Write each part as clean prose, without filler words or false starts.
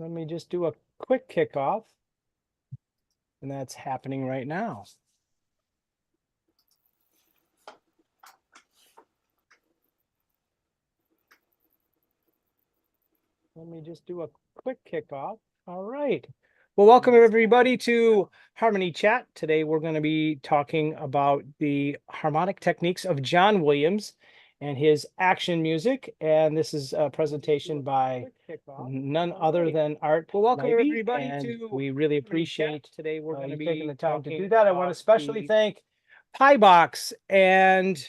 Let me just do a quick kickoff, and that's happening right now. Let me just do a quick kickoff. All right. Well, welcome everybody to Harmony Chat. Today we're going to be talking about the harmonic techniques of John Williams and his action music. And this is a presentation by none other than Art. Well, welcome Nibbe, everybody and to we really appreciate today we're going to be taking the time to talking do that. I want to about especially the thank PyBox and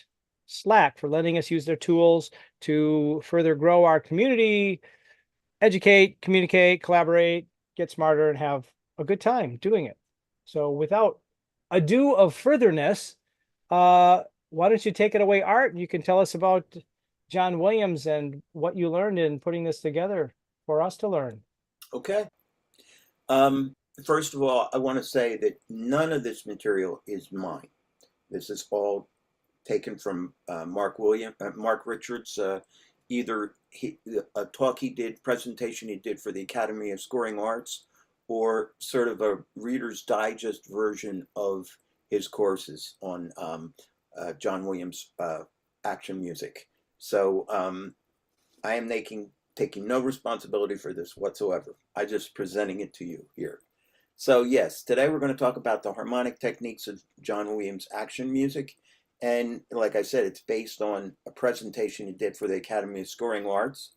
Slack for letting us use their tools to further grow our community, educate, communicate, collaborate, get smarter, and have a good time doing it. So without ado of furtherness, why don't you take it away, Art? You can tell us about John Williams and what you learned in putting this together for us to learn. Okay. First of all, I want to say that none of this material is mine. This is all taken from Mark Richards, either a talk he did, presentation he did for the Academy of Scoring Arts, or sort of a Reader's Digest version of his courses on John Williams action music. So I am taking no responsibility for this whatsoever. I just presenting it to you here. So yes, today we're going to talk about the harmonic techniques of John Williams action music. And like I said, it's based on a presentation he did for the Academy of Scoring Arts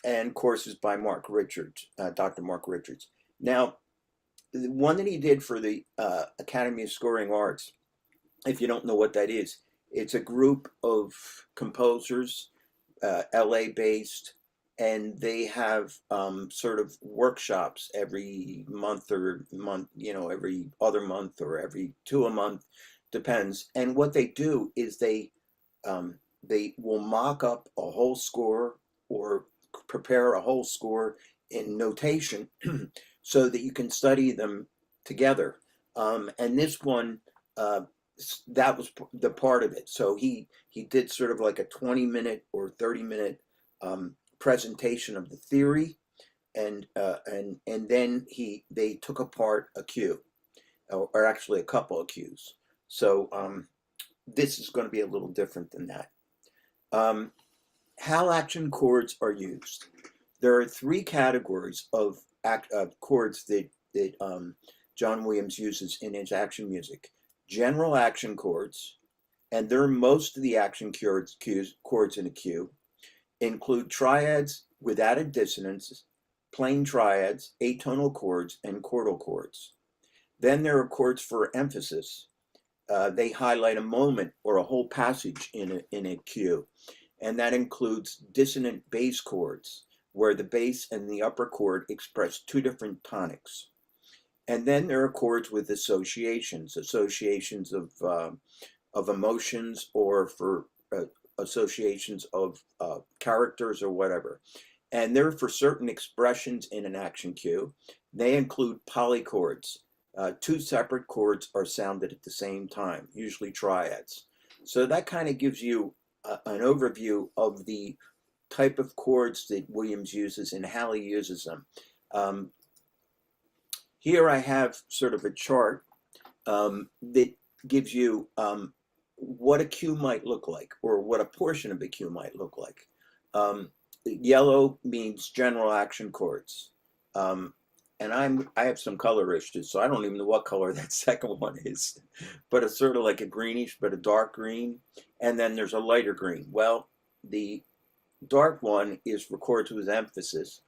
and courses by Mark Richards, Dr. Mark Richards. Now, the one that he did for the Academy of Scoring Arts, if you don't know what that is, it's a group of composers, LA-based, and they have sort of workshops every month or every other month or every two a month, depends. And what they do is they will mock up a whole score or prepare a whole score in notation so that you can study them together. And this one, that was the part of it. So he did sort of like a 20-minute or 30-minute presentation of the theory, and then they took apart a cue, or actually a couple of cues. So this is going to be a little different than that. How action chords are used. There are three categories of chords that John Williams uses in his action music. General action chords, and they're most of the action chords in a cue, include triads with added dissonance, plain triads, atonal chords, and chordal chords. Then there are chords for emphasis. They highlight a moment or a whole passage in a cue, and that includes dissonant bass chords, where the bass and the upper chord express two different tonics. And then there are chords with associations of emotions, or for associations of characters or whatever. And they're for certain expressions in an action cue. They include polychords. Two separate chords are sounded at the same time, usually triads. So that kind of gives you an overview of the type of chords that Williams uses and how he uses them. Here I have sort of a chart that gives you what a cue might look like, or what a portion of a cue might look like. Yellow means general action chords. And I have some color issues, so I don't even know what color that second one is. But it's sort of like a greenish, but a dark green. And then there's a lighter green. Well, the dark one is for chords with emphasis,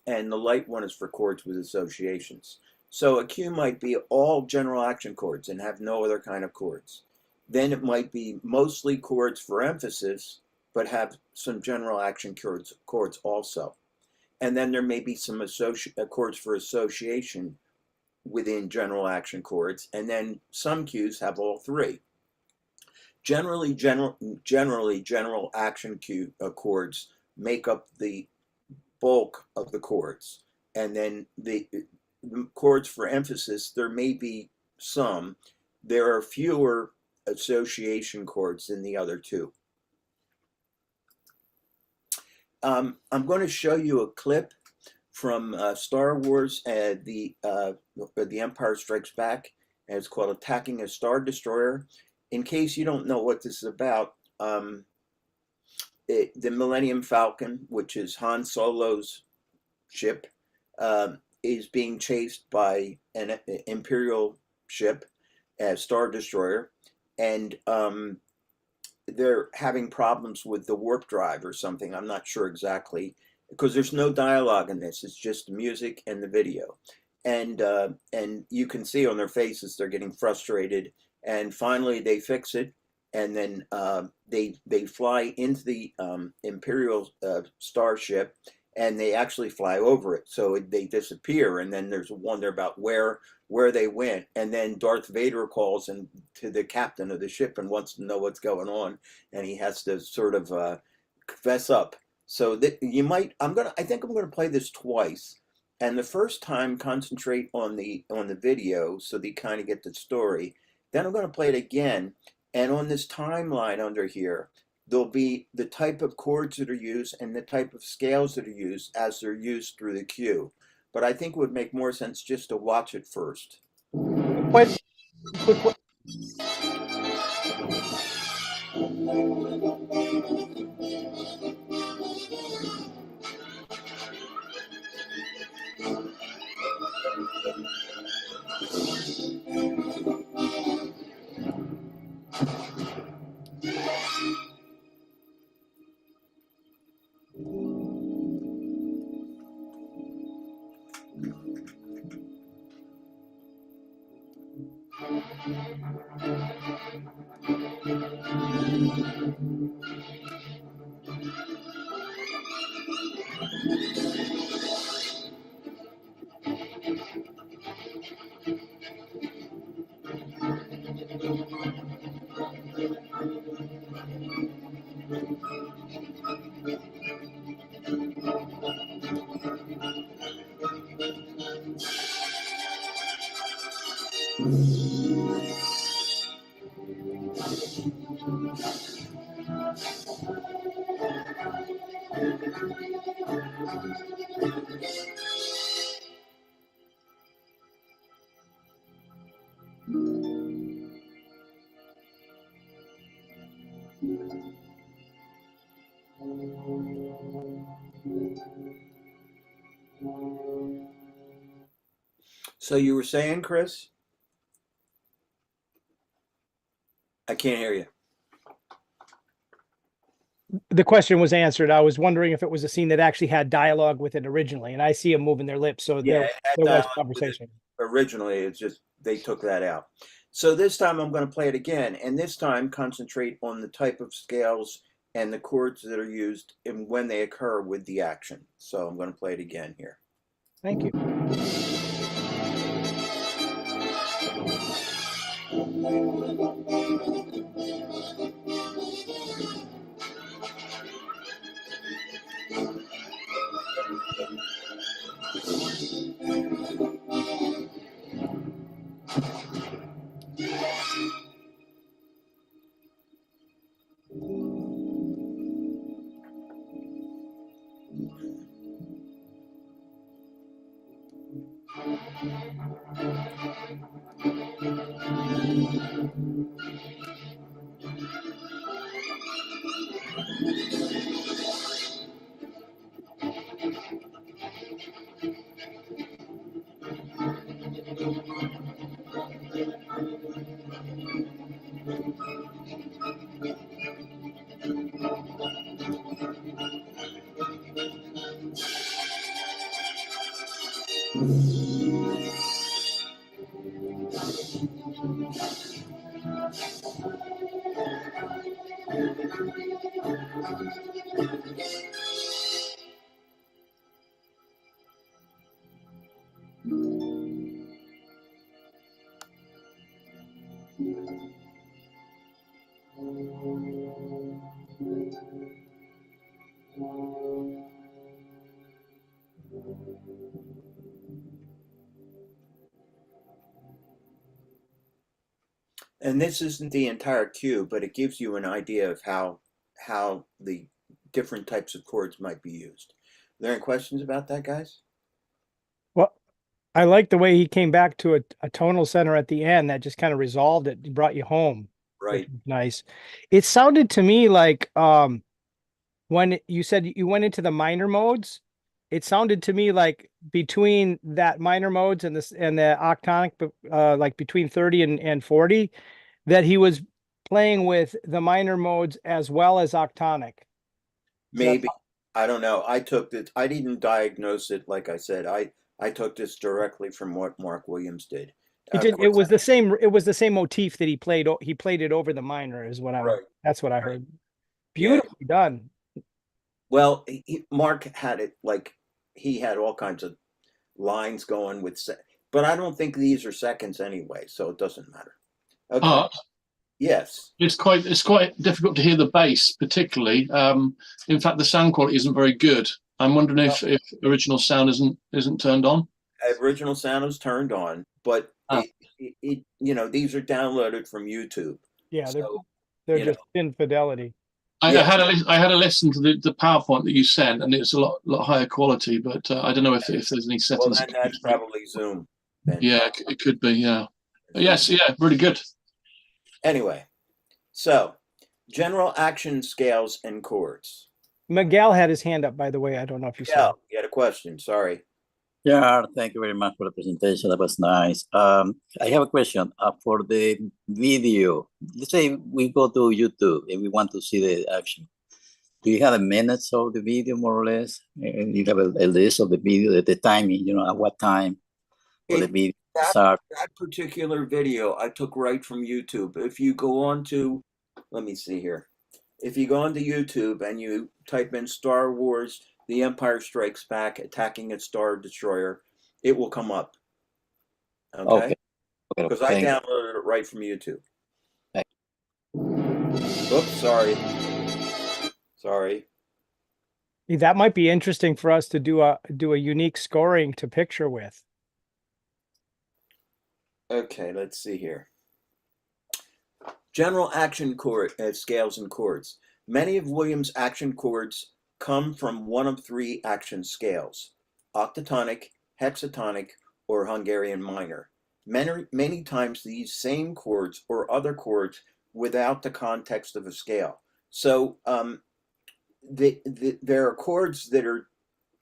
and the light one is for chords with associations. So a cue might be all general action chords and have no other kind of chords. Then it might be mostly chords for emphasis, but have some general action chords also. And then there may be some chords for association within general action chords, and then some cues have all three. Generally, general action chords make up the bulk of the chords, and then the chords for emphasis, there may be some. There are fewer association chords than the other two. I'm going to show you a clip from Star Wars, the Empire Strikes Back, and it's called Attacking a Star Destroyer. In case you don't know what this is about, the Millennium Falcon, which is Han Solo's ship, is being chased by an Imperial ship, a Star Destroyer, and they're having problems with the warp drive or something. I'm not sure exactly, because there's no dialogue in this. It's just the music and the video, and you can see on their faces they're getting frustrated. And finally, they fix it, and then they fly into the Imperial starship, and they actually fly over it. So they disappear, and then there's a wonder about where they went. And then Darth Vader calls and to the captain of the ship and wants to know what's going on, and he has to sort of fess up. So that you might, I think I'm gonna play this twice, and the first time concentrate on the video so that you kind of get the story. Then I'm gonna play it again, and on this timeline under here, there'll be the type of chords that are used and the type of scales that are used as they're used through the cue. But I think it would make more sense just to watch it first. Quick, quick. So you were saying, Chris? I can't hear you. The question was answered. I was wondering if it was a scene that actually had dialogue with it originally, and I see them moving their lips, so Yeah, there it had was dialogue with it conversation. originally. It's just they took that out. So this time I'm going to play it again, and this time concentrate on the type of scales and the chords that are used and when they occur with the action. So I'm going to play it again here. Thank you. And this isn't the entire cue, but it gives you an idea of how the different types of chords might be used. Are there any questions about that, guys? I like the way he came back to a tonal center at the end that just kind of resolved it, brought you home, which Right. was nice. It sounded to me like when you said you went into the minor modes, it sounded to me like between that minor modes and this and the octonic, like between 30 and 40, that he was playing with the minor modes as well as octonic. Does that Maybe. I don't know. I took this, I didn't diagnose it, like I said. I took this directly from what Mark Williams did. It Of did. It course, was the same. It was the same motif that he played. He played it over the minor, is what I'm. right, That's what I right. heard. Yeah. Beautifully done. Well, Mark had it like he had all kinds of lines going with, but I don't think these are seconds anyway, so it doesn't matter. Okay. Art. Yes. It's quite difficult to hear the bass, particularly. In fact, the sound quality isn't very good. I'm wondering Well, if original sound isn't turned on. original sound is turned on, but Ah. these are downloaded from YouTube. Yeah, So, they're you know, just infidelity. I yeah. had a listen to the PowerPoint that you sent, and it's a lot higher quality. But I don't know if there's any Well, settings. then that's probably Zoom. Then Yeah, it could be. Yeah. Yes. Yeah. Really good. anyway, so general action scales and chords. Miguel had his hand up, by the way. I don't know if you Yeah, saw. you had a question. Sorry. Yeah, thank you very much for the presentation. That was nice. I have a question for the video. Let's say we go to YouTube and we want to see the action. Do you have a minutes of the video, more or less? And you have a list of the video, the timing, at what time for the video start? That particular video I took right from YouTube. If you go on to, let me see here. If you go onto YouTube and you type in Star Wars The Empire Strikes Back, attacking its Star Destroyer, it will come up. Okay? Because I downloaded it right from YouTube. Oops, sorry. Sorry. That might be interesting for us to do a unique scoring to picture with. Okay, let's see here. General action chord scales and chords. Many of Williams' action chords come from one of three action scales: octatonic, hexatonic, or Hungarian minor. Many times these same chords or other chords without the context of a scale. So there are chords that are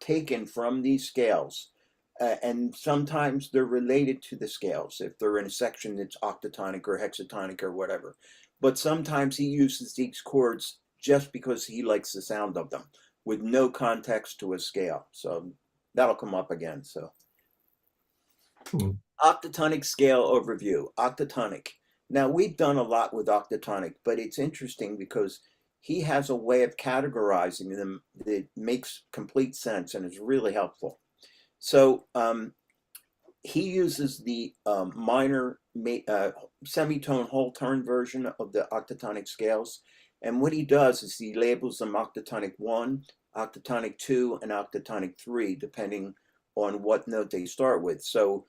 taken from these scales, and sometimes they're related to the scales if they're in a section that's octatonic or hexatonic or whatever. But sometimes he uses these chords just because he likes the sound of them with no context to a scale. So that'll come up again. So octatonic scale overview. Octatonic. Now we've done a lot with octatonic, but it's interesting because he has a way of categorizing them that makes complete sense and is really helpful. So he uses the minor semitone whole tone version of the octatonic scales. And what he does is he labels them octatonic 1, octatonic 2, and octatonic 3, depending on what note they start with. So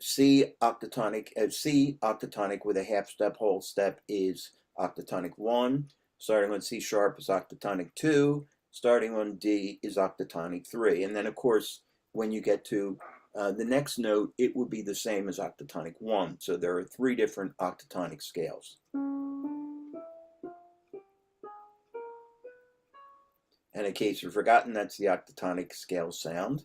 C octatonic with a half step whole step is octatonic 1. Starting on C sharp is octatonic 2. Starting on D is octatonic 3. And then, of course, when you get to the next note, it would be the same as octatonic 1. So there are three different octatonic scales. And in case you've forgotten, that's the octatonic scale sound.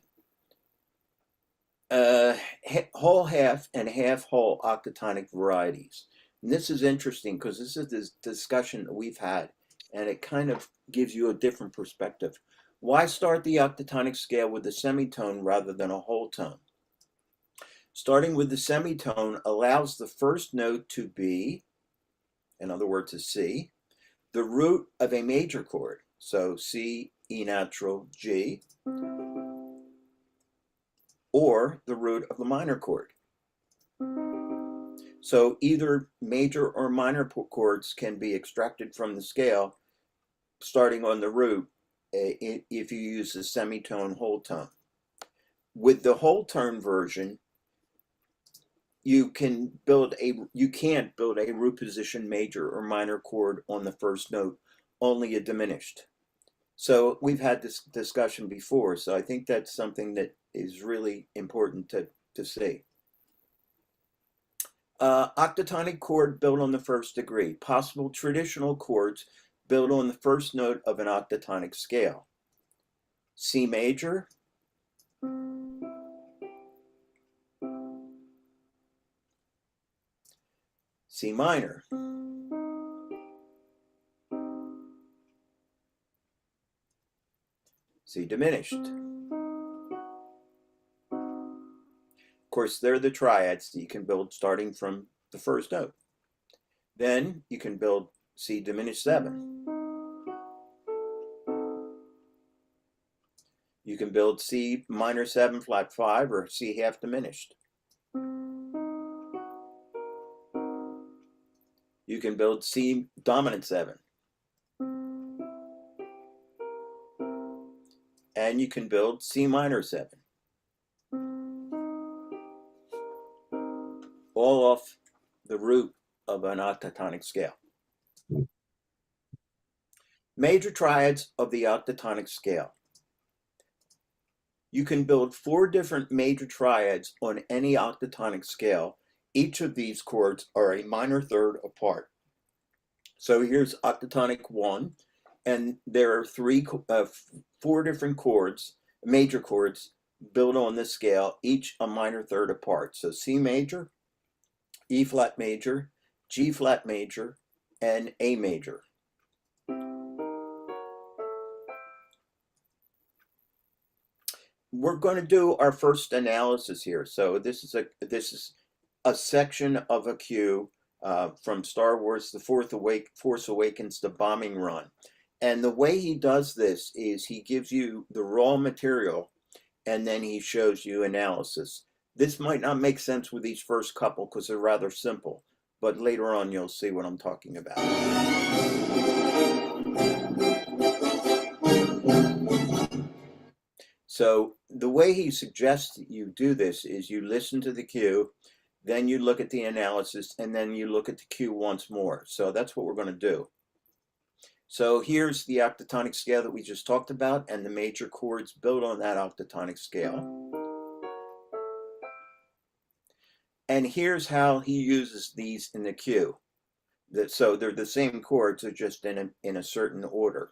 Whole half and half whole octatonic varieties. And this is interesting because this is this discussion that we've had, and it kind of gives you a different perspective. Why start the octatonic scale with a semitone rather than a whole tone? Starting with the semitone allows the first note to be, in other words, a C, the root of a major chord. So C, E natural, G, or the root of the minor chord. So either major or minor chords can be extracted from the scale starting on the root if you use the semitone whole tone. With the whole tone version, you can't build a root position major or minor chord on the first note, only a diminished. So we've had this discussion before, so I think that's something that is really important to to C. Octatonic chord built on the first degree. Possible traditional chords built on the first note of an octatonic scale. C major, C minor, C diminished. Of course, they're the triads that you can build starting from the first note. Then you can build C diminished 7. You can build C minor 7 flat 5 or C half diminished. You can build C dominant 7. And you can build C minor 7. All off the root of an octatonic scale. Major triads of the octatonic scale. You can build 4 different major triads on any octatonic scale. Each of these chords are a minor third apart. So here's octatonic 1, and there are 4 different chords, major chords, built on this scale, each a minor third apart. So C major, E flat major, G flat major, and A major. We're going to do our first analysis here. So this is a section of a cue from Star Wars: The Force Awakens, the bombing run. And the way he does this is he gives you the raw material and then he shows you analysis. This might not make sense with these first couple because they're rather simple, but later on you'll see what I'm talking about. So the way he suggests that you do this is you listen to the cue, then you look at the analysis, and then you look at the cue once more. So that's what we're going to do. So here's the octatonic scale that we just talked about and the major chords built on that octatonic scale. And here's how he uses these in the cue. So they're the same chords, they're just in a certain order.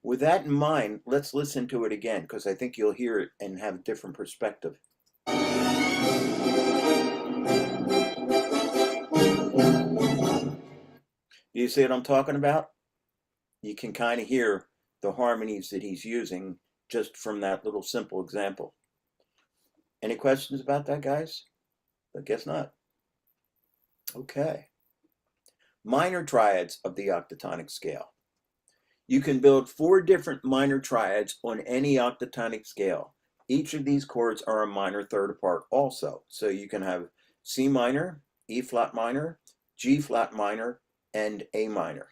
With that in mind, let's listen to it again because I think you'll hear it and have a different perspective. Do you see what I'm talking about? You can kind of hear the harmonies that he's using just from that little simple example. Any questions about that, guys? I guess not. Okay. Minor triads of the octatonic scale. You can build 4 different minor triads on any octatonic scale. Each of these chords are a minor third apart also. So you can have C minor, E flat minor, G flat minor, and A minor.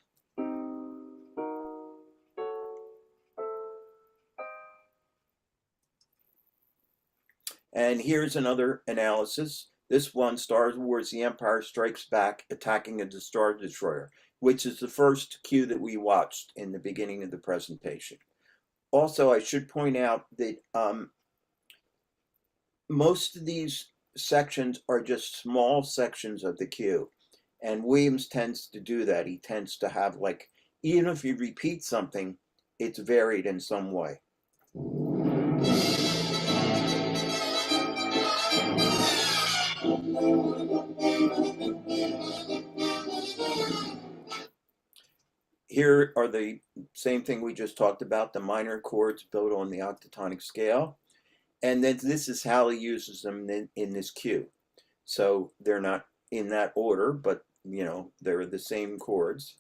And here's another analysis. This one, Star Wars: The Empire Strikes Back, attacking a Star Destroyer, which is the first cue that we watched in the beginning of the presentation. Also, I should point out that most of these sections are just small sections of the cue, and Williams tends to do that. He tends to have, like, even if you repeat something, it's varied in some way. Here are the same thing we just talked about, the minor chords built on the octatonic scale. And then this is how he uses them in this cue. So they're not in that order, but you know, they're the same chords.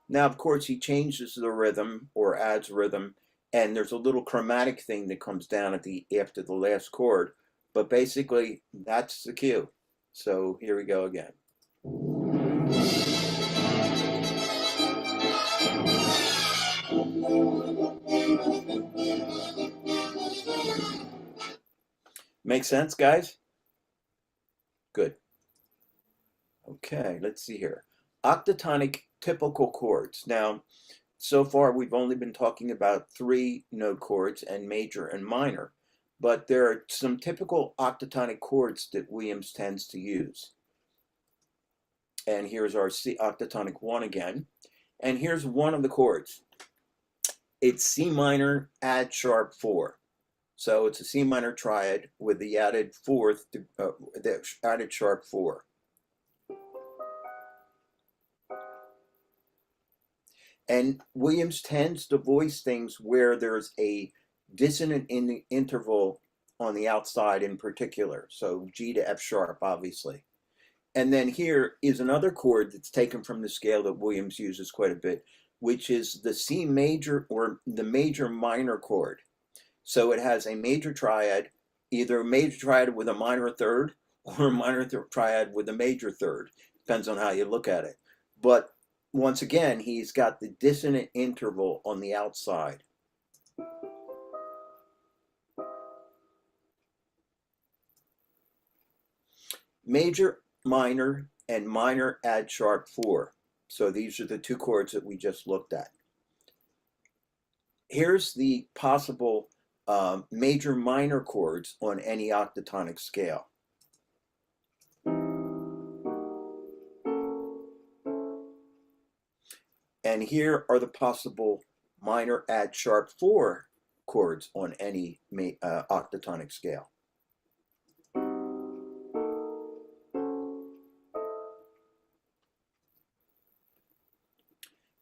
Now, of course, he changes the rhythm or adds rhythm, and there's a little chromatic thing that comes down at after the last chord, but basically that's the cue. So here we go again. Make sense, guys? Good. Okay, let's see here. Octatonic typical chords. Now, so far we've only been talking about 3 note chords and major and minor, but there are some typical octatonic chords that Williams tends to use. And here's our C octatonic 1 again. And here's one of the chords. It's C minor add sharp 4. So it's a C minor triad with the added the added sharp 4. And Williams tends to voice things where there's a dissonant interval on the outside in particular. So G to F sharp, obviously. And then here is another chord that's taken from the scale that Williams uses quite a bit, which is the C major or the major minor chord. So it has a major triad, either a major triad with a minor third or a minor triad with a major third. Depends on how you look at it. But once again, he's got the dissonant interval on the outside. Major, minor, and minor add sharp 4. So these are the 2 chords that we just looked at. Here's the possible major minor chords on any octatonic scale. And here are the possible minor add sharp 4 chords on any octatonic scale.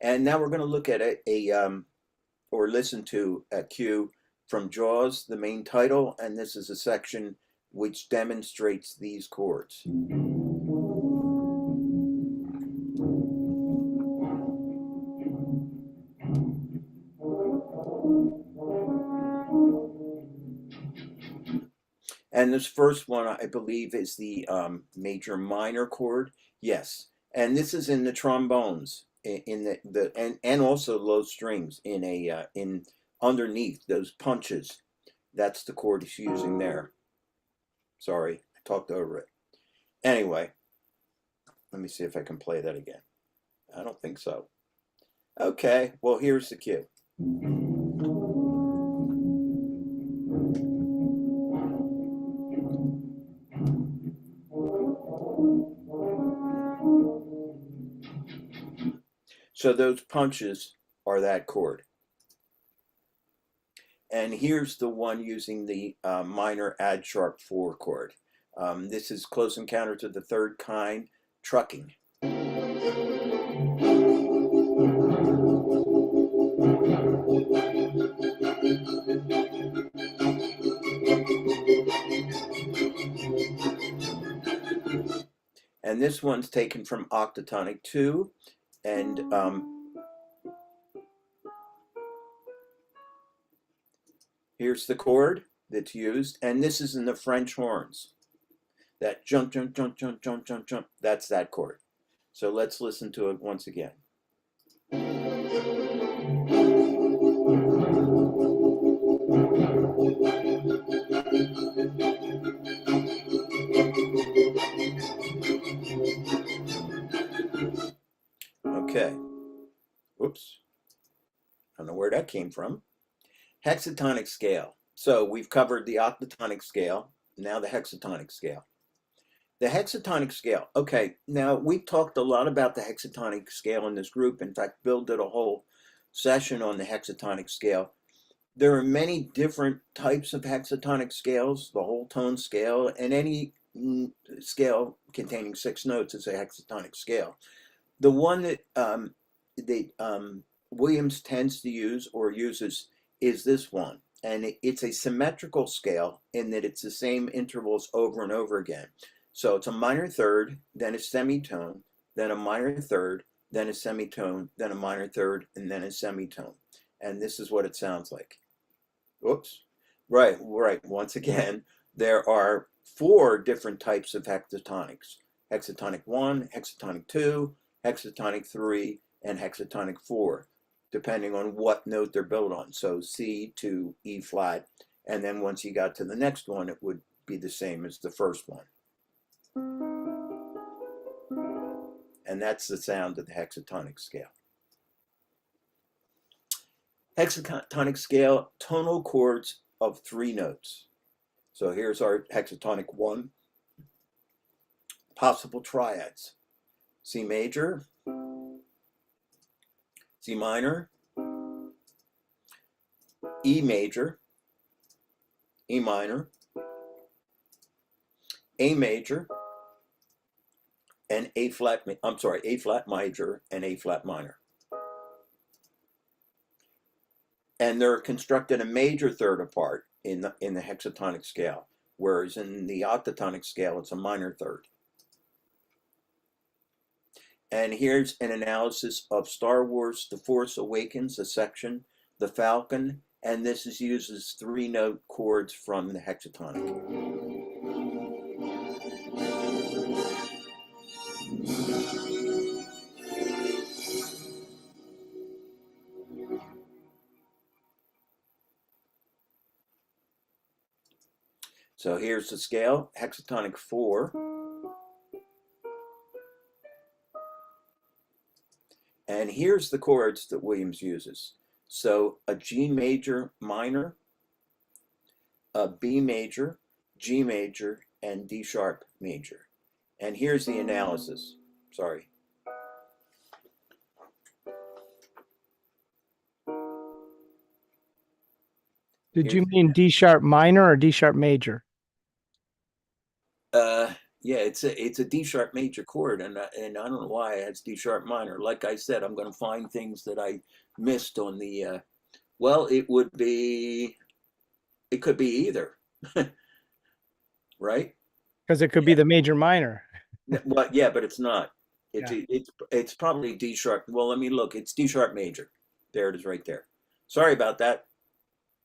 And now we're going to look at or listen to a cue from Jaws, the main title, and this is a section which demonstrates these chords. And this first one, I believe, is the major minor chord. Yes, and this is in the trombones, and also low strings in underneath those punches. That's the chord he's using there. Sorry, I talked over it. Anyway, let me see if I can play that again. I don't think so. Okay, well, here's the cue. So those punches are that chord. And here's the one using the minor add sharp 4 chord. This is Close Encounter to the Third Kind, Trucking. And this one's taken from Octatonic 2, and here's the chord that's used, and this is in the French horns. That jump, jump, jump, jump, jump, jump, jump, that's that chord. So let's listen to it once again. Okay. Oops. I don't know where that came from. Hexatonic scale. So we've covered the octatonic scale, now the hexatonic scale. The hexatonic scale. Okay, now we've talked a lot about the hexatonic scale in this group. In fact, Bill did a whole session on the hexatonic scale. There are many different types of hexatonic scales, the whole tone scale, and any scale containing 6 notes is a hexatonic scale. The one that Williams tends to use or uses is this one, and it's a symmetrical scale in that it's the same intervals over and over again. So it's a minor third, then a semitone, then a minor third, then a semitone, then a minor third, and then a semitone. And this is what it sounds like. Oops. Right. Once again, there are 4 different types of hexatonics. Hexatonic 1, hexatonic 2, hexatonic 3, and hexatonic 4, depending on what note they're built on. So C to E flat, and then once you got to the next one, it would be the same as the first one. And that's the sound of the hexatonic scale. Hexatonic scale, tonal chords of 3 notes. So here's our hexatonic 1. Possible triads: C major, C minor, E major, E minor, A major, and A flat major and A flat minor. And they're constructed a major third apart in the hexatonic scale, whereas in the octatonic scale, it's a minor third. And here's an analysis of Star Wars: The Force Awakens, a section, The Falcon, and this is uses 3-note chords from the hexatonic. So here's the scale, hexatonic 4. And here's the chords that Williams uses. So a G major minor, a B major, G major, and D sharp major. And here's the analysis. Sorry. Did you mean D sharp minor or D sharp major? Yeah, it's a D sharp major chord, and I don't know why it has D sharp minor. Like I said, I'm going to find things that I missed on the. Well, it could be either, right? Because it could be the major minor. Well, yeah, but it's not. It's probably D sharp. Well, let me look. It's D sharp major. There it is, right there. Sorry about that.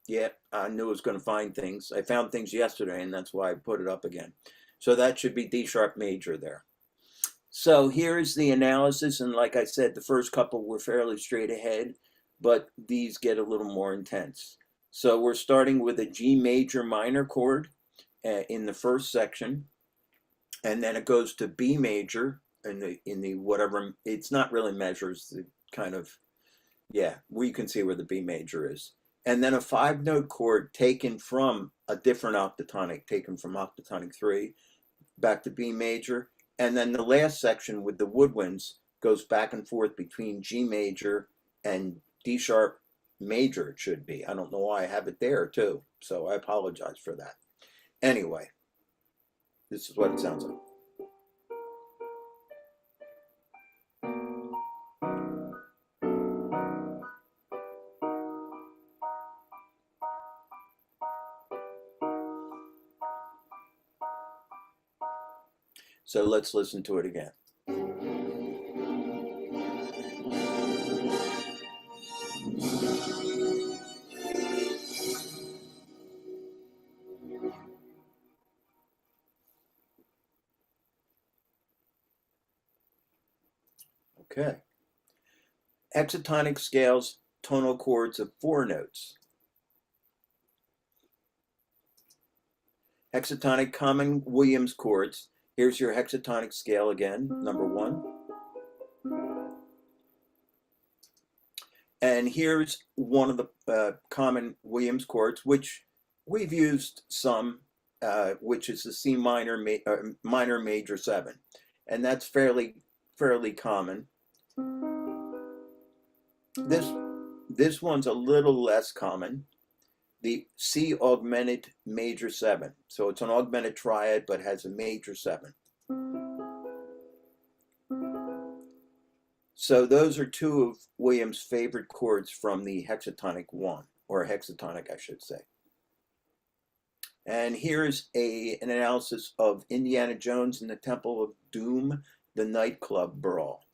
Yeah, I knew I was going to find things. I found things yesterday, and that's why I put it up again. So that should be D sharp major there. So here's the analysis. And like I said, the first couple were fairly straight ahead, but these get a little more intense. So we're starting with a G major minor chord in the first section. And then it goes to B major in the whatever, it's not really measures, the kind of, yeah, we can see where the B major is. And then a 5-note chord taken from a different octatonic, taken from octatonic 3, back to B major. And then the last section with the woodwinds goes back and forth between G major and D sharp major, it should be. I don't know why I have it there too, so I apologize for that. Anyway, this is what it sounds like. So let's listen to it again. Okay. Hexatonic scales, tonal chords of 4 notes. Hexatonic common Williams chords. Here's your hexatonic scale again, number 1. And here's one of the common Williams chords, which we've used some, which is the C minor, minor major 7. And that's fairly common. This one's a little less common. The C augmented major 7. So it's an augmented triad, but has a major 7. So those are 2 of Williams' favorite chords from the hexatonic 1, or hexatonic, I should say. And here's an analysis of Indiana Jones and the Temple of Doom, the nightclub brawl.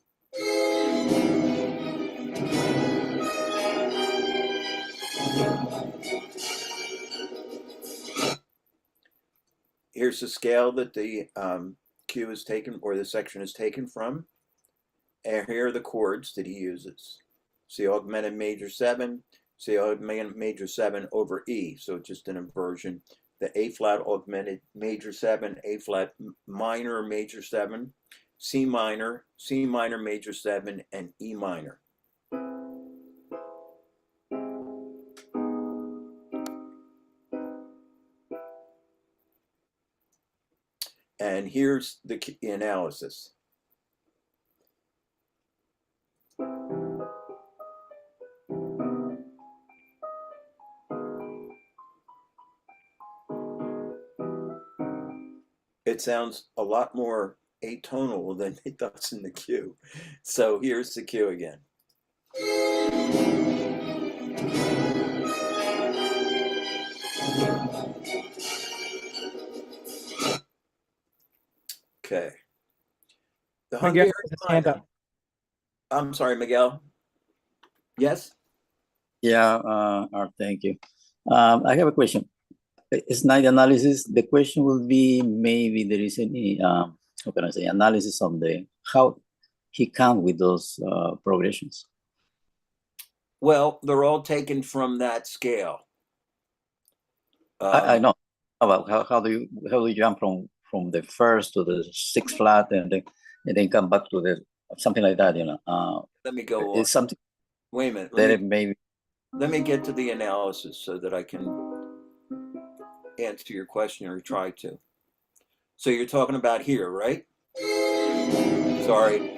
Here's the scale that the cue is taken, or the section is taken from. And here are the chords that he uses. C augmented major 7, C augmented major 7 over E. So just an inversion. The A flat augmented major 7, A flat minor major 7, C minor major 7, and E minor. And here's the analysis. It sounds a lot more atonal than it does in the cue. So here's the cue again. Okay. The Miguel Hungarian has his hand minor. up. I'm sorry, Miguel. Yes? Yeah, Art, thank you. I have a question. Slide analysis, the question will be maybe there is any, how can I say, analysis on the, how he count with those progressions. Well, they're all taken from that scale. I know about how do you jump from the first to the sixth flat and then come back to the something like that, you know. Let me go on. It's something Wait a minute. that it maybe Let me get to the analysis so that I can answer your question or try to. So you're talking about here, right? Sorry.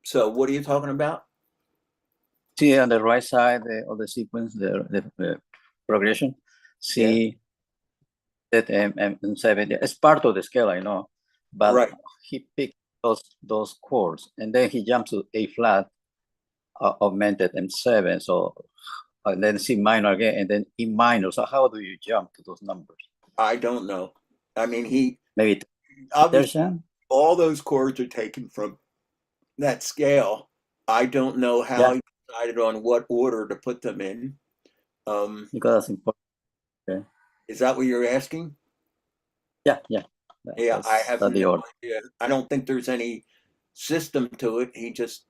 So what are you talking about? see on the right side of the sequence, the progression, see that M7, it's part of the scale, I know, but Right. he picked those chords and then he jumps to A flat, augmented M7, so then C minor again, and then E minor. So how do you jump to those numbers? I don't know. I mean, he Maybe obviously there's all those chords are taken from that scale. I don't know how Yeah. he decided on what order to put them in. because that's important. Is that what you're asking? Yeah. Yeah, That's- I have that's the no order. idea. I don't think there's any system to it. He just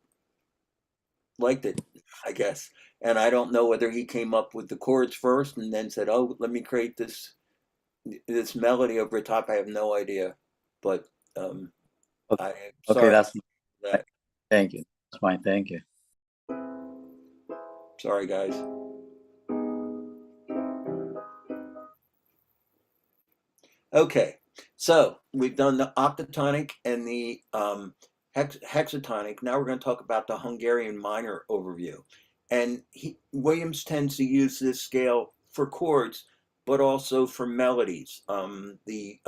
liked it, I guess. And I don't know whether he came up with the chords first and then said, "Oh, let me create this melody over top." I have no idea, but Okay. I Okay, sorry that's that. thank you. That's fine. Thank you. Sorry, guys. Okay, so we've done the octatonic and the hexatonic. Now we're going to talk about the Hungarian minor overview. And Williams tends to use this scale for chords, but also for melodies. The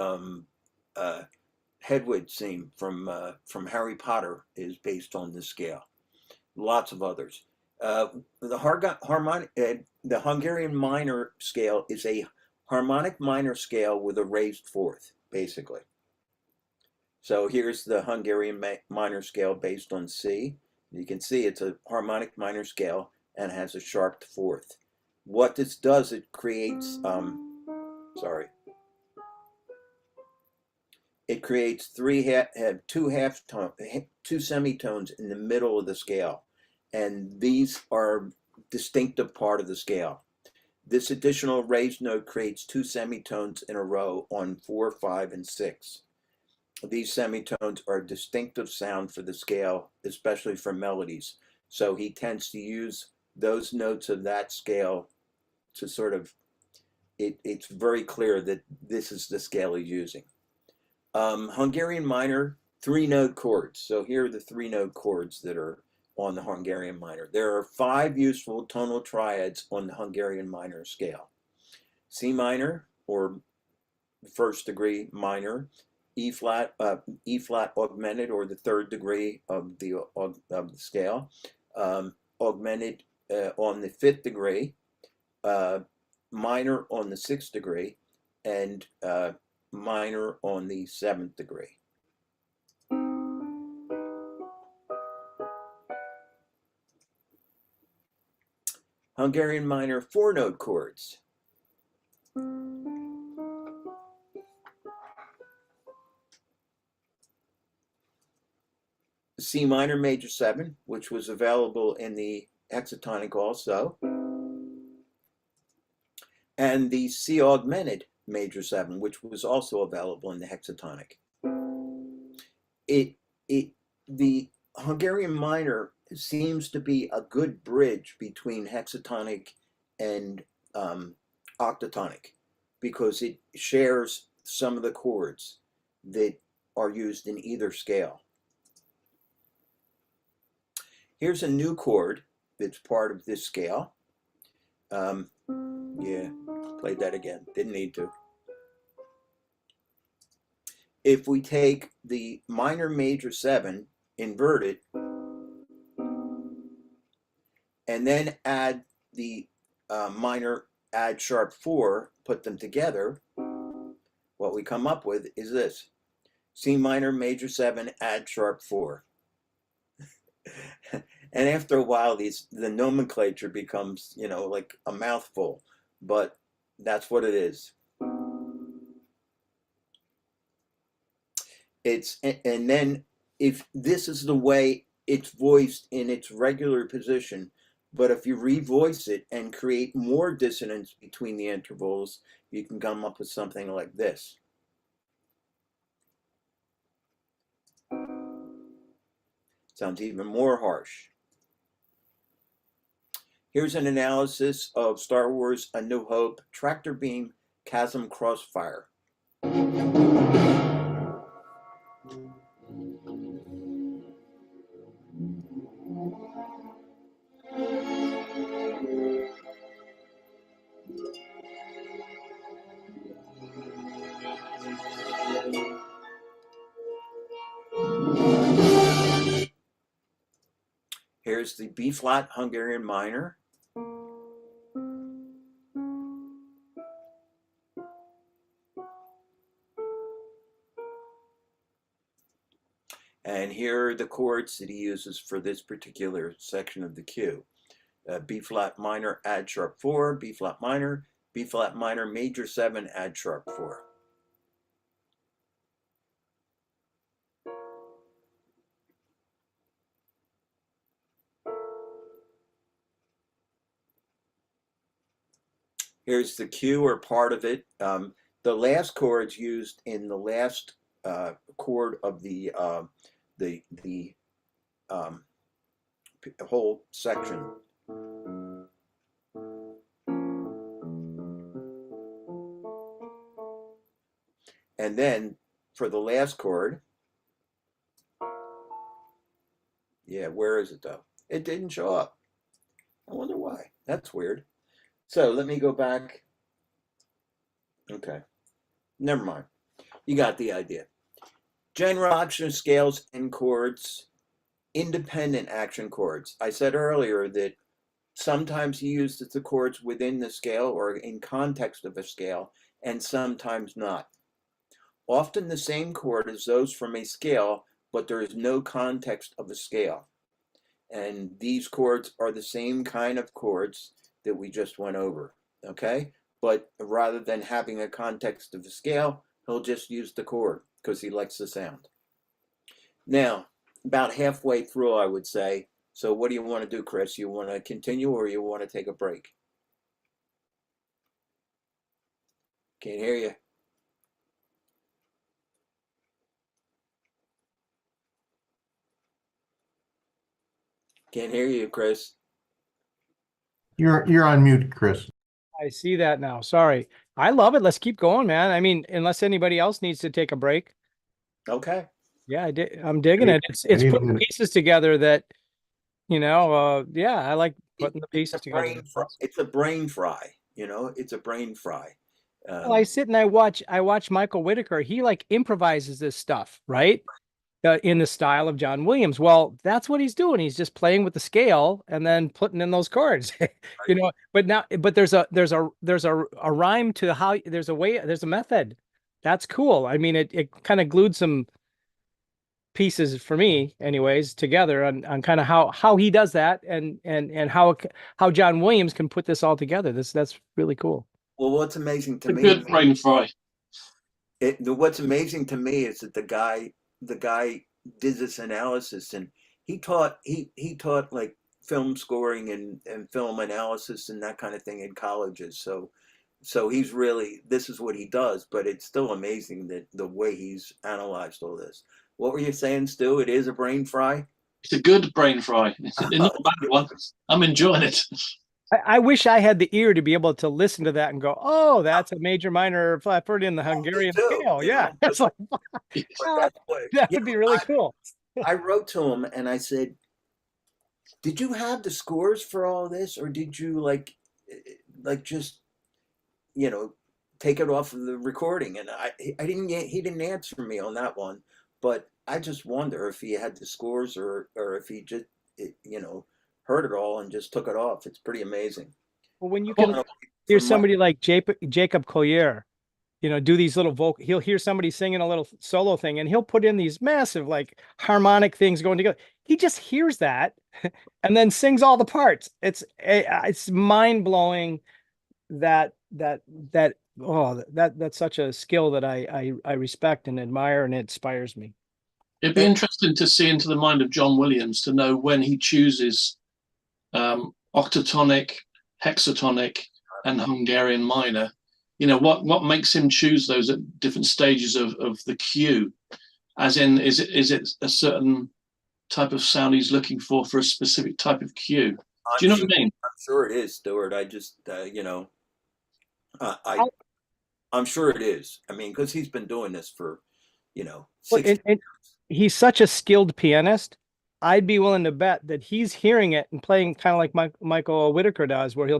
Hedwig theme from Harry Potter is based on this scale. Lots of others. The Hungarian minor scale is a harmonic minor scale with a raised fourth, basically. So here's the Hungarian minor scale based on C. You can see it's a harmonic minor scale and has a sharp fourth. What this does, it creates, it creates two semitones in the middle of the scale, and these are distinctive part of the scale. This additional raised note creates two semitones in a row on 4, 5, and 6. These semitones are a distinctive sound for the scale, especially for melodies. So he tends to use those notes of that scale to sort of, it's very clear that this is the scale he's using. Hungarian minor, 3-note chords. So here are the 3-note chords that are on the Hungarian minor. There are 5 useful tonal triads on the Hungarian minor scale. C minor, or first degree minor, E flat augmented, or the 3rd degree of the scale, augmented on the 5th degree, minor on the 6th degree, and minor on the 7th degree. Hungarian minor 4-note chords. C minor major 7, which was available in the hexatonic also. and the C augmented major 7, which was also available in the hexatonic. The Hungarian minor seems to be a good bridge between hexatonic and octatonic, because it shares some of the chords that are used in either scale. Here's a new chord that's part of this scale. Yeah, played that again, didn't need to. If we take the minor major 7, invert it, and then add the minor add sharp 4, put them together, what we come up with is this: C minor major 7, add sharp 4. And after a while, the nomenclature becomes, you know, like a mouthful, but that's what it is. And then if this is the way it's voiced in its regular position, but if you revoice it and create more dissonance between the intervals, you can come up with something like this. Sounds even more harsh. Here's an analysis of Star Wars: A New Hope, Tractor Beam, Chasm Crossfire. Here's the B flat Hungarian minor. And here are the chords that he uses for this particular section of the cue. B flat minor, add sharp 4, B flat minor major 7, add sharp 4. Here's the cue, or part of it. The last chords used in the last chord of the whole section. And then for the last chord, yeah, where is it though? It didn't show up. I wonder why. That's weird. So let me go back. Okay, never mind. You got the idea. General action scales and chords, independent action chords. I said earlier that sometimes he used the chords within the scale or in context of a scale, and sometimes not. Often the same chord as those from a scale, but there is no context of a scale. And these chords are the same kind of chords that we just went over, okay? But rather than having a context of a scale, he'll just use the chord because he likes the sound. Now, about halfway through, I would say, so what do you want to do, Chris? You want to continue or you want to take a break? Can't hear you. Can't hear you, Chris. You're on mute, Chris. I see that now. Sorry. I love it. Let's keep going, man. I mean, unless anybody else needs to take a break. Okay. Yeah, I'm digging it. It's need a putting minute. pieces together that, you know, yeah, I like putting the pieces together. It's a brain fry, you know, it's a brain fry. Well, I sit and I watch Michael Whitaker. He like improvises this stuff, right? In the style of John Williams. Well, that's what he's doing. He's just playing with the scale and then putting in those chords, you know. But there's a rhyme to how, there's a method. That's cool. I mean, it kind of glued some pieces for me, anyways, together on kind of how he does that and how John Williams can put this all together. That's really cool. Well, what's amazing to A me, good brain fry. what's amazing to me is that the guy did this analysis, and he taught like film scoring and film analysis and that kind of thing in colleges. So So he's really, this is what he does, but it's still amazing that the way he's analyzed all this. What were you saying, Stu? It is a brain fry? It's a good brain fry. It's not a bad one. I'm enjoying it. I wish I had the ear to be able to listen to that and go, "Oh, that's a major, minor, flat in the Hungarian too, scale." you Yeah, know. it's like But that's what, that you would be know, really cool. I wrote to him and I said, did you have the scores for all this, or did you like just, you know, take it off of the recording? And he didn't answer me on that one, but I just wonder if he had the scores or if he just, you know, heard it all and just took it off. It's pretty amazing. Well, when you Well, can hear from somebody like Jacob Collier, you know, do these little vocal, he'll hear somebody singing a little solo thing and he'll put in these massive like harmonic things going together. He just hears that and then sings all the parts. It's mind blowing that's such a skill that I respect and admire, and it inspires me. It'd be interesting to see into the mind of John Williams to know when he chooses octatonic, hexatonic, and Hungarian minor. You know, what makes him choose those at different stages of the cue? As in, is it a certain type of sound he's looking for a specific type of cue? Do you know what I mean? I'm sure it is, Stuart. I just, you know, I'm sure it is. I mean, because he's been doing this for, you know, 60 and he's such a skilled pianist. I'd be willing to bet that he's hearing it and playing kind of like Michael Whitaker does, where he'll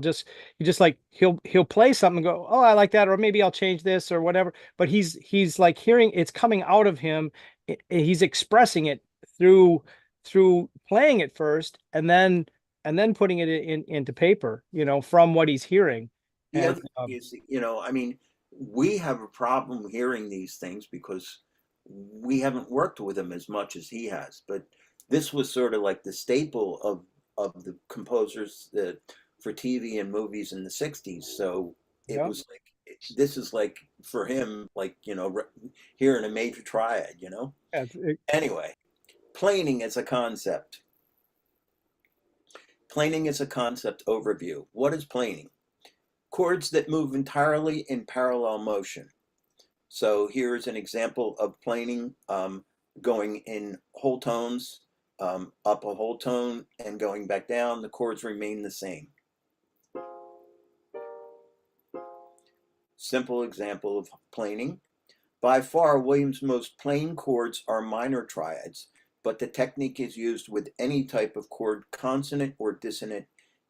play something and go, "Oh, I like that," or maybe I'll change this or whatever. But he's like hearing it's coming out of him. He's expressing it through playing it first, and then putting it into paper, you know, from what he's hearing. The And, other thing is, you know, I mean, we have a problem hearing these things because we haven't worked with him as much as he has. But this was sort of like the staple of the composers for TV and movies in the 60s. So it was like, this is like for him, like, you know, hearing a major triad, you know? Anyway, planing as a concept. Planing is a concept overview. What is planing? Chords that move entirely in parallel motion. So here's an example of planing, going in whole tones, up a whole tone and going back down. The chords remain the same. Simple example of planing. By far, Williams' most plain chords are minor triads, but the technique is used with any type of chord, consonant or dissonant,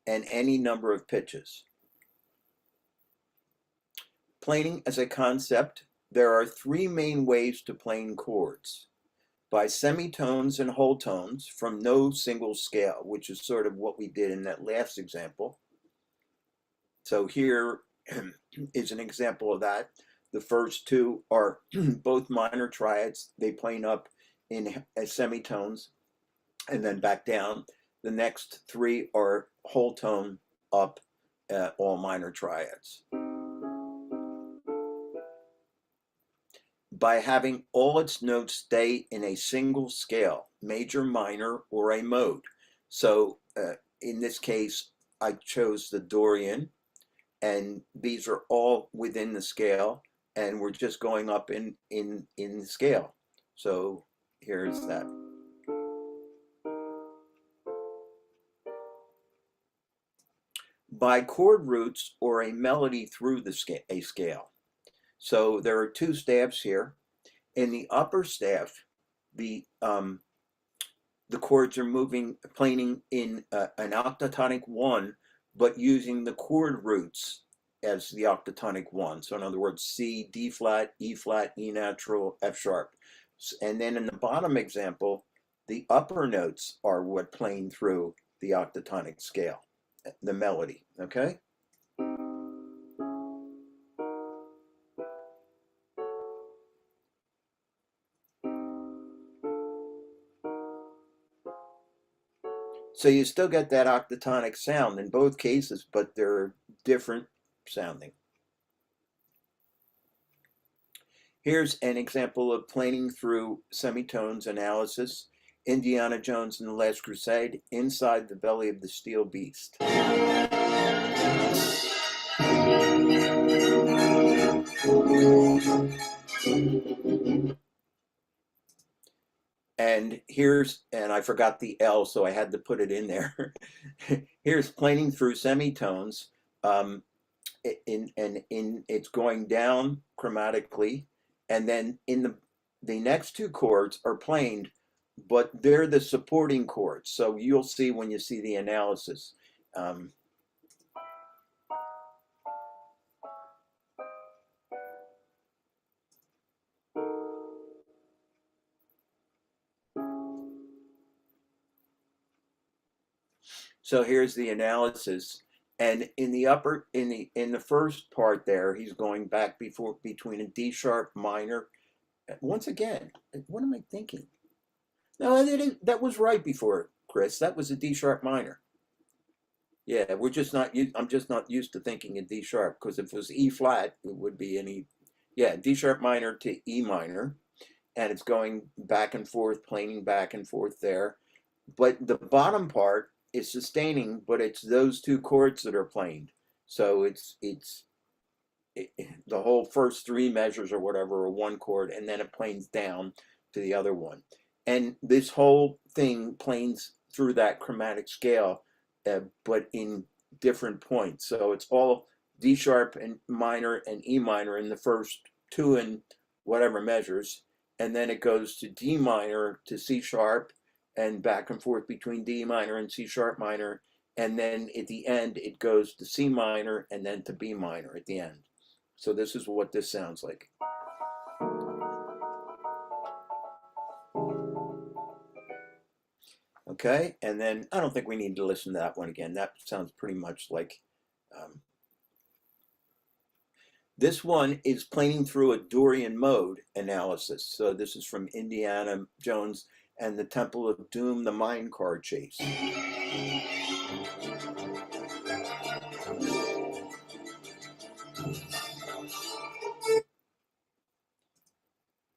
and any number of pitches. Planing as a concept, there are three main ways to plane chords. By semitones and whole tones from no single scale, which is sort of what we did in that last example. So here is an example of that. The first two are both minor triads. They plane up in semitones and then back down. The next three are whole tone up, all minor triads. By having all its notes stay in a single scale, major, minor, or a mode. So in this case, I chose the Dorian, and these are all within the scale, and we're just going up in the scale. So here's that. By chord roots or a melody through a scale. So there are two staffs here. In the upper staff, the chords are planing in an octatonic 1, but using the chord roots as the octatonic 1. So in other words, C, D flat, E flat, E natural, F sharp. And then in the bottom example, the upper notes are what plane through the octatonic scale, the melody, okay? So you still get that octatonic sound in both cases, but they're different sounding. Here's an example of planing through semitones analysis. Indiana Jones and the Last Crusade, Inside the Belly of the Steel Beast. And here's, and I forgot the L, so I had to put it in there. Here's planing through semitones. It's going down chromatically, and then in the next two chords are planed, but they're the supporting chords. So you'll see when you see the analysis. So here's the analysis. And in the first part there, he's going back between a D sharp minor. Once again, what am I thinking? No, that was right before, Chris. That was a D sharp minor. Yeah, we're just not. I'm just not used to thinking in D sharp, because if it was E flat, it would be yeah, D sharp minor to E minor, and it's going back and forth, planing back and forth there. But the bottom part is sustaining, but it's those two chords that are planed. So the whole first three measures or whatever are one chord, and then it planes down to the other one. And this whole thing planes through that chromatic scale, but in different points. So it's all D sharp and minor and E minor in the first two and whatever measures, and then it goes to D minor to C sharp, and back and forth between D minor and C sharp minor, and then at the end it goes to C minor and then to B minor at the end. So this is what this sounds like. Okay, and then I don't think we need to listen to that one again. That sounds pretty much like this one is planing through a Dorian mode analysis. So this is from Indiana Jones and the Temple of Doom, the Mine Car Chase.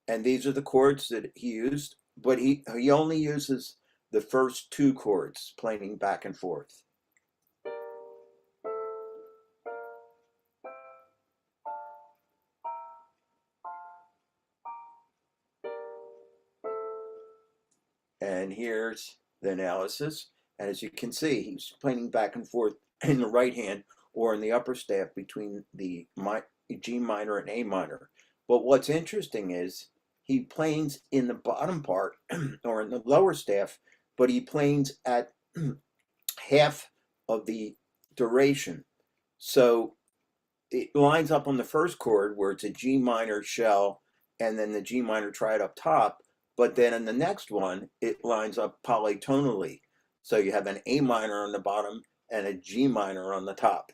And these are the chords that he used, but he only uses the first two chords, planing back and forth. And here's the analysis. And as you can see, he's planing back and forth in the right hand or in the upper staff between the G minor and A minor. But what's interesting is he planes in the bottom part or in the lower staff, but he planes at half of the duration. So it lines up on the first chord where it's a G minor shell and then the G minor triad up top. But then in the next one, it lines up polytonally. So you have an A minor on the bottom and a G minor on the top.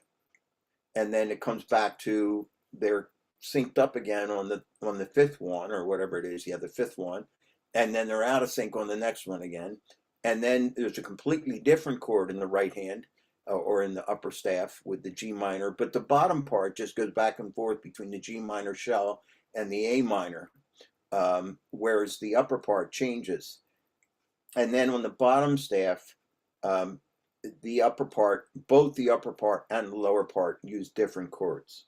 And then it comes back to they're synced up again on the fifth one or whatever it is. You have the fifth one. And then they're out of sync on the next one again. And then there's a completely different chord in the right hand or in the upper staff with the G minor. But the bottom part just goes back and forth between the G minor shell and the A minor. Whereas the upper part changes. And then on the bottom staff, the upper part, both the upper part and the lower part use different chords.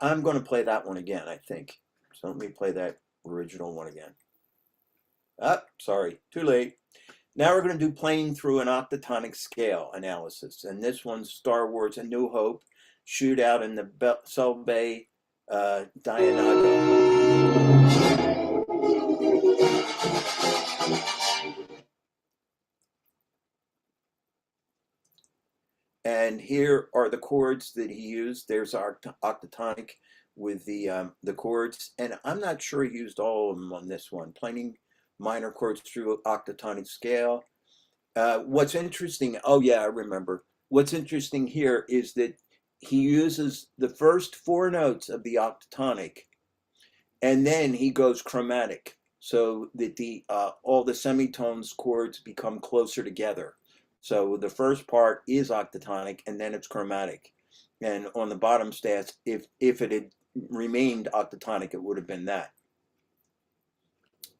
I'm going to play that one again, I think. So let me play that original one again. Sorry, too late. Now we're going to do planing through an octatonic scale analysis. And this one's Star Wars A New Hope, Shootout in the Solvay Dianago. And here are the chords that he used. There's our octatonic with the chords. And I'm not sure he used all of them on this one. Planing minor chords through octatonic scale. What's interesting, oh yeah, I remember. What's interesting here is that he uses the first four notes of the octatonic, and then he goes chromatic, so that all the semitones chords become closer together. So the first part is octatonic, and then it's chromatic. And on the bottom stats, if it had remained octatonic, it would have been that.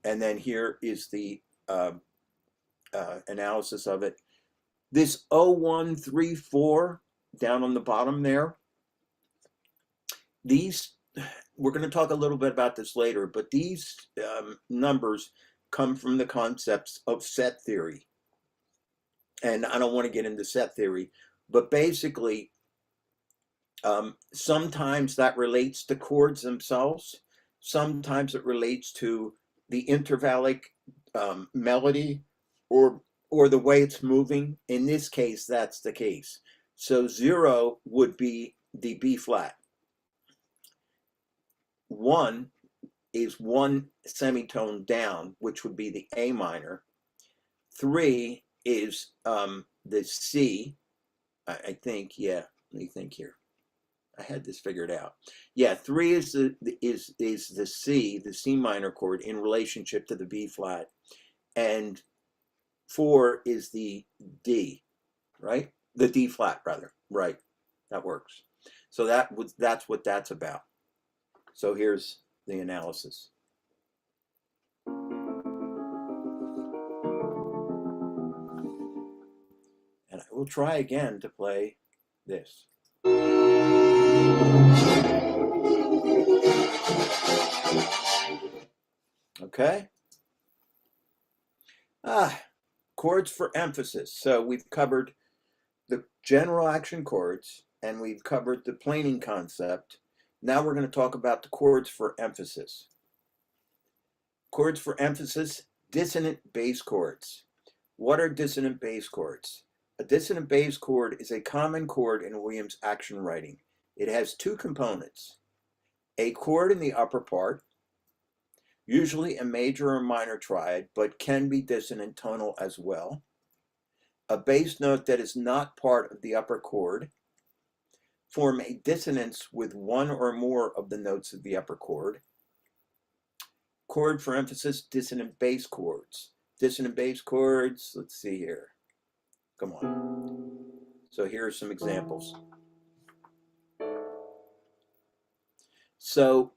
And then here is the analysis of it. This 0134 down on the bottom there, these, we're going to talk a little bit about this later, but these numbers come from the concepts of set theory. And I don't want to get into set theory, but basically, sometimes that relates to chords themselves. Sometimes it relates to the intervallic melody or the way it's moving. In this case, that's the case. So 0 would be the B flat. 1 is 1 semitone down, which would be the A minor. 3 is the C, I think, yeah, let me think here. I had this figured out. Yeah, 3 is the C minor chord in relationship to the B flat, and 4 is the D, right? The D flat rather, right? That works. So that's what that's about. So here's the analysis. And I will try again to play this. Okay. Chords for emphasis. So we've covered the general action chords and we've covered the planing concept. Now we're going to talk about the chords for emphasis. Chords for emphasis, dissonant bass chords. What are dissonant bass chords? A dissonant bass chord is a common chord in Williams action writing. It has two components: a chord in the upper part, usually a major or minor triad, but can be dissonant tonal as well, a bass note that is not part of the upper chord, form a dissonance with one or more of the notes of the upper chord. Chord for emphasis, dissonant bass chords. Dissonant bass chords, let's see here. Come on. So here are some examples. So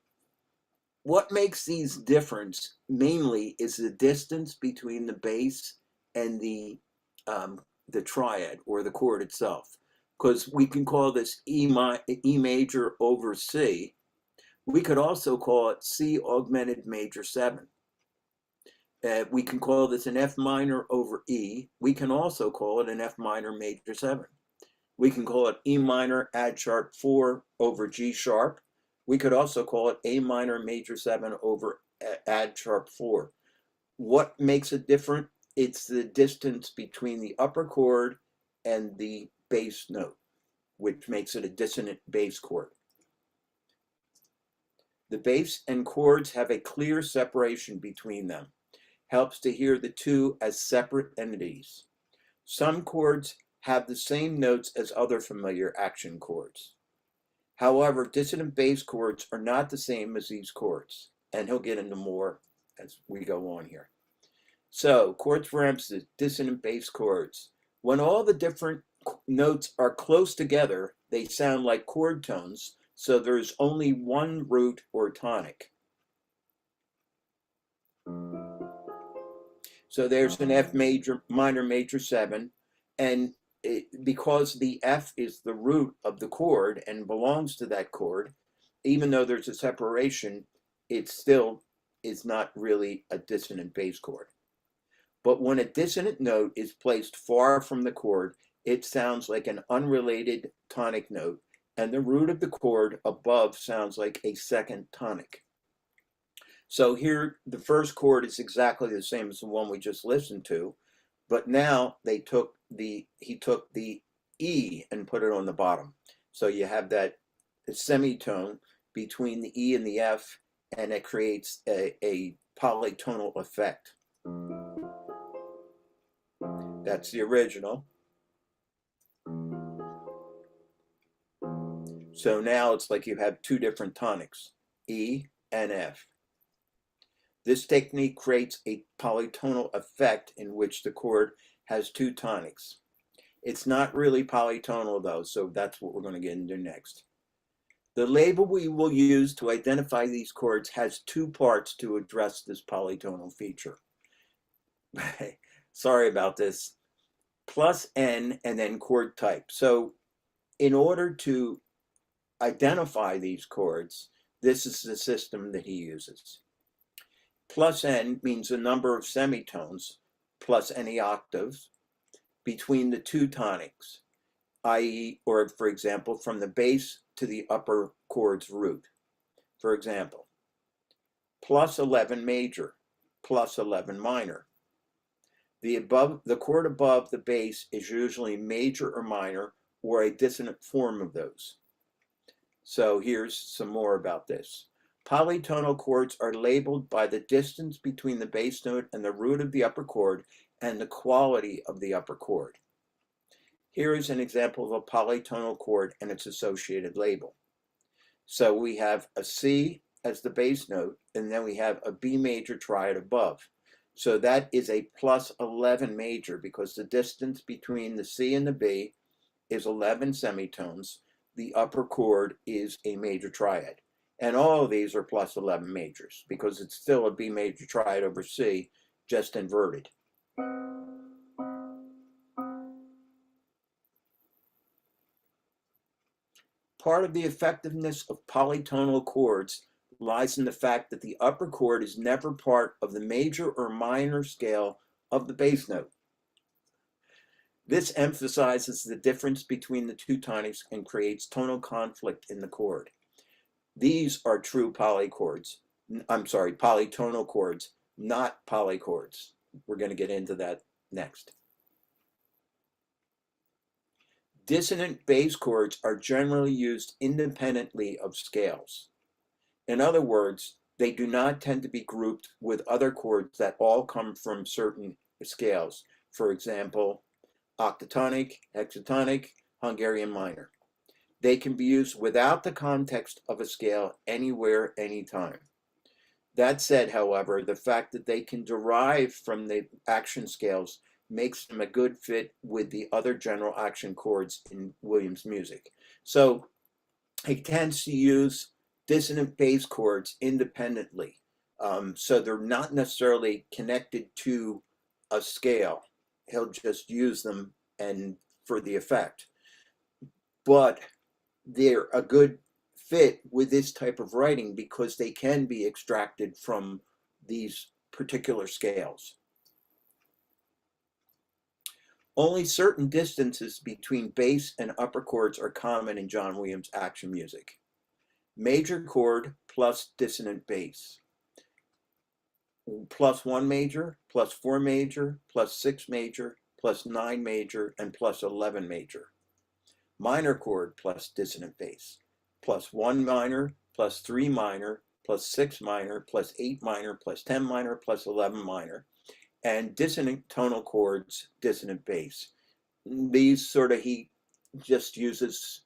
what makes these different mainly is the distance between the bass and the triad or the chord itself. Because we can call this E major over C. We could also call it C augmented major 7. We can call this an F minor over E. We can also call it an F minor major 7. We can call it E minor add sharp 4 over G sharp. We could also call it A minor major 7 over add sharp 4. What makes it different? It's the distance between the upper chord and the bass note, which makes it a dissonant bass chord. The bass and chords have a clear separation between them. Helps to hear the two as separate entities. Some chords have the same notes as other familiar action chords. However, dissonant bass chords are not the same as these chords, and he'll get into more as we go on here. So, chords for emphasis, dissonant bass chords. When all the different notes are close together, they sound like chord tones, so there's only one root or tonic. So there's an F minor major 7, and because the F is the root of the chord and belongs to that chord, even though there's a separation, it still is not really a dissonant bass chord. But when a dissonant note is placed far from the chord, it sounds like an unrelated tonic note, and the root of the chord above sounds like a second tonic. So here, the first chord is exactly the same as the one we just listened to, but now he took the E and put it on the bottom. So you have that semitone between the E and the F, and it creates a polytonal effect. That's the original. So now it's like you have two different tonics, E and F. This technique creates a polytonal effect in which the chord has two tonics. It's not really polytonal though, so that's what we're going to get into next. The label we will use to identify these chords has two parts to address this polytonal feature. Sorry about this. Plus N and then chord type. So in order to identify these chords, this is the system that he uses. Plus n means the number of semitones plus any octaves between the two tonics, i.e., or for example, from the bass to the upper chord's root. For example, plus 11 major, plus 11 minor. The chord above the bass is usually major or minor or a dissonant form of those. So here's some more about this. Polytonal chords are labeled by the distance between the bass note and the root of the upper chord and the quality of the upper chord. Here is an example of a polytonal chord and its associated label. So we have a C as the bass note, and then we have a B major triad above. So that is a plus 11 major because the distance between the C and the B is 11 semitones. The upper chord is a major triad. And all of these are plus 11 majors because it's still a B major triad over C, just inverted. Part of the effectiveness of polytonal chords lies in the fact that the upper chord is never part of the major or minor scale of the bass note. This emphasizes the difference between the two tonics and creates tonal conflict in the chord. These are true polytonal chords, not polychords. We're going to get into that next. Dissonant bass chords are generally used independently of scales. In other words, they do not tend to be grouped with other chords that all come from certain scales. For example, octatonic, hexatonic, Hungarian minor. They can be used without the context of a scale anywhere, anytime. That said, however, the fact that they can derive from the action scales makes them a good fit with the other general action chords in Williams music. So he tends to use dissonant bass chords independently. So they're not necessarily connected to a scale. He'll just use them and for the effect. But they're a good fit with this type of writing because they can be extracted from these particular scales. Only certain distances between bass and upper chords are common in John Williams action music. Major chord plus dissonant bass. Plus 1 major, plus 4 major, plus 6 major, plus 9 major, and plus 11 major. Minor chord plus dissonant bass. Plus 1 minor, plus 3 minor, plus 6 minor, plus 8 minor, plus 10 minor, plus 11 minor. And dissonant tonal chords, dissonant bass. These sort of he just uses,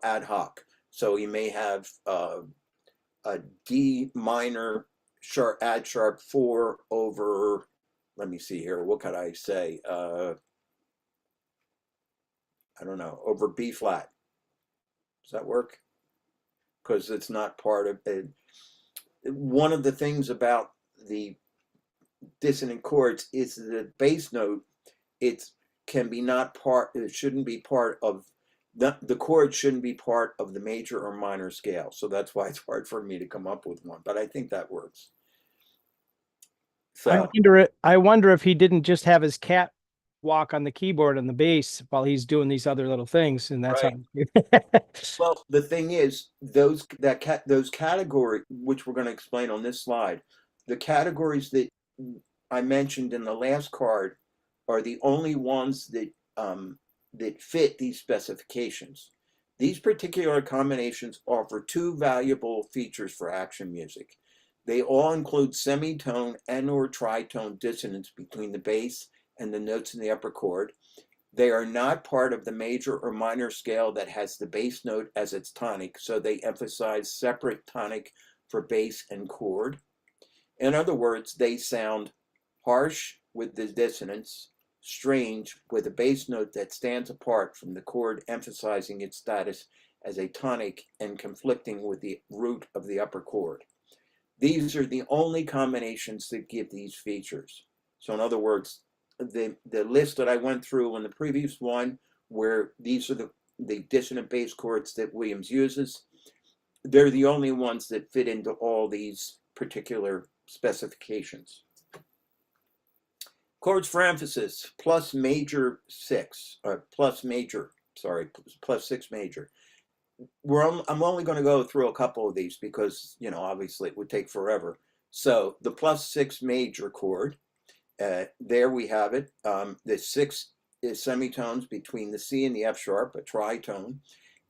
ad hoc. So he may have a D minor add sharp 4 over, let me see here, what could I say? I don't know, over B flat. Does that work? Because it's not part of it. One of the things about the dissonant chords is the bass note, it shouldn't be part of, the chord shouldn't be part of the major or minor scale. So that's why it's hard for me to come up with one, but I think that works. So I wonder if he didn't just have his cat walk on the keyboard on the bass while he's doing these other little things, and that's right. how. Well, the thing is, those categories, which we're going to explain on this slide, the categories that I mentioned in the last card are the only ones that that fit these specifications. These particular combinations offer two valuable features for action music. They all include semitone and or tritone dissonance between the bass and the notes in the upper chord. They are not part of the major or minor scale that has the bass note as its tonic, so they emphasize separate tonic for bass and chord. In other words, they sound harsh with the dissonance, strange with a bass note that stands apart from the chord, emphasizing its status as a tonic and conflicting with the root of the upper chord. These are the only combinations that give these features. So in other words, the list that I went through in the previous one, where these are the the dissonant bass chords that Williams uses. They're the only ones that fit into all these particular specifications. Chords for emphasis, plus 6 major, plus 6 major. I'm only going to go through a couple of these because, you know, obviously it would take forever. So the plus 6 major chord, there we have it. The 6 is semitones between the C and the F sharp, a tritone,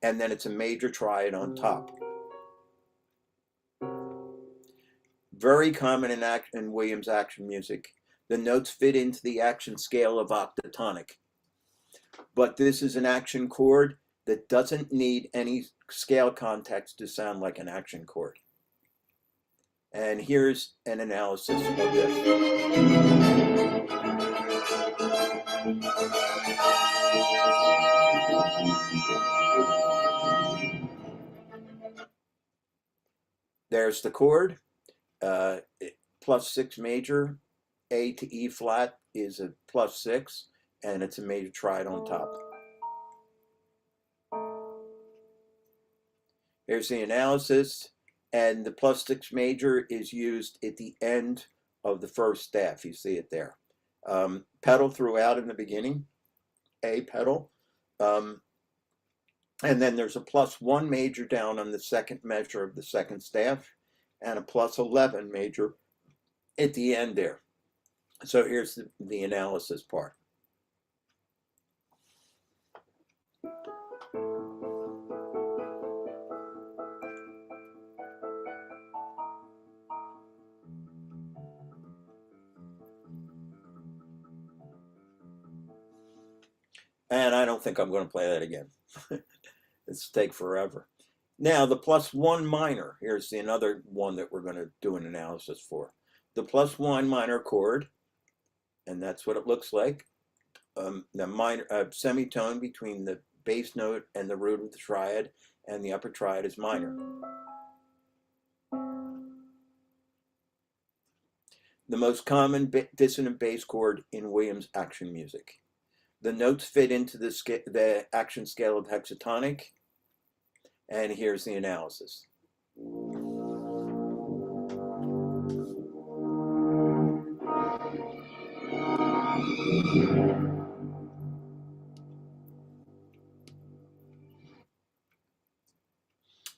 and then it's a major triad on top. Very common in Williams action music. The notes fit into the action scale of octatonic. But this is an action chord that doesn't need any scale context to sound like an action chord. And here's an analysis of this. There's the chord, plus 6 major, A to E flat is a plus 6, and it's a major triad on top. Here's the analysis, and the plus 6 major is used at the end of the first staff. You see it there. Pedal throughout in the beginning, A pedal. And then there's a plus 1 major down on the second measure of the second staff, and a plus 11 major at the end there. So here's the analysis part. And I don't think I'm going to play that again. It's take forever. Now the plus 1 minor, here's another one that we're going to do an analysis for. The plus 1 minor chord, and that's what it looks like. The minor semitone between the bass note and the root of the triad, and the upper triad is minor. The most common dissonant bass chord in Williams action music. The notes fit into the action scale of hexatonic, and here's the analysis.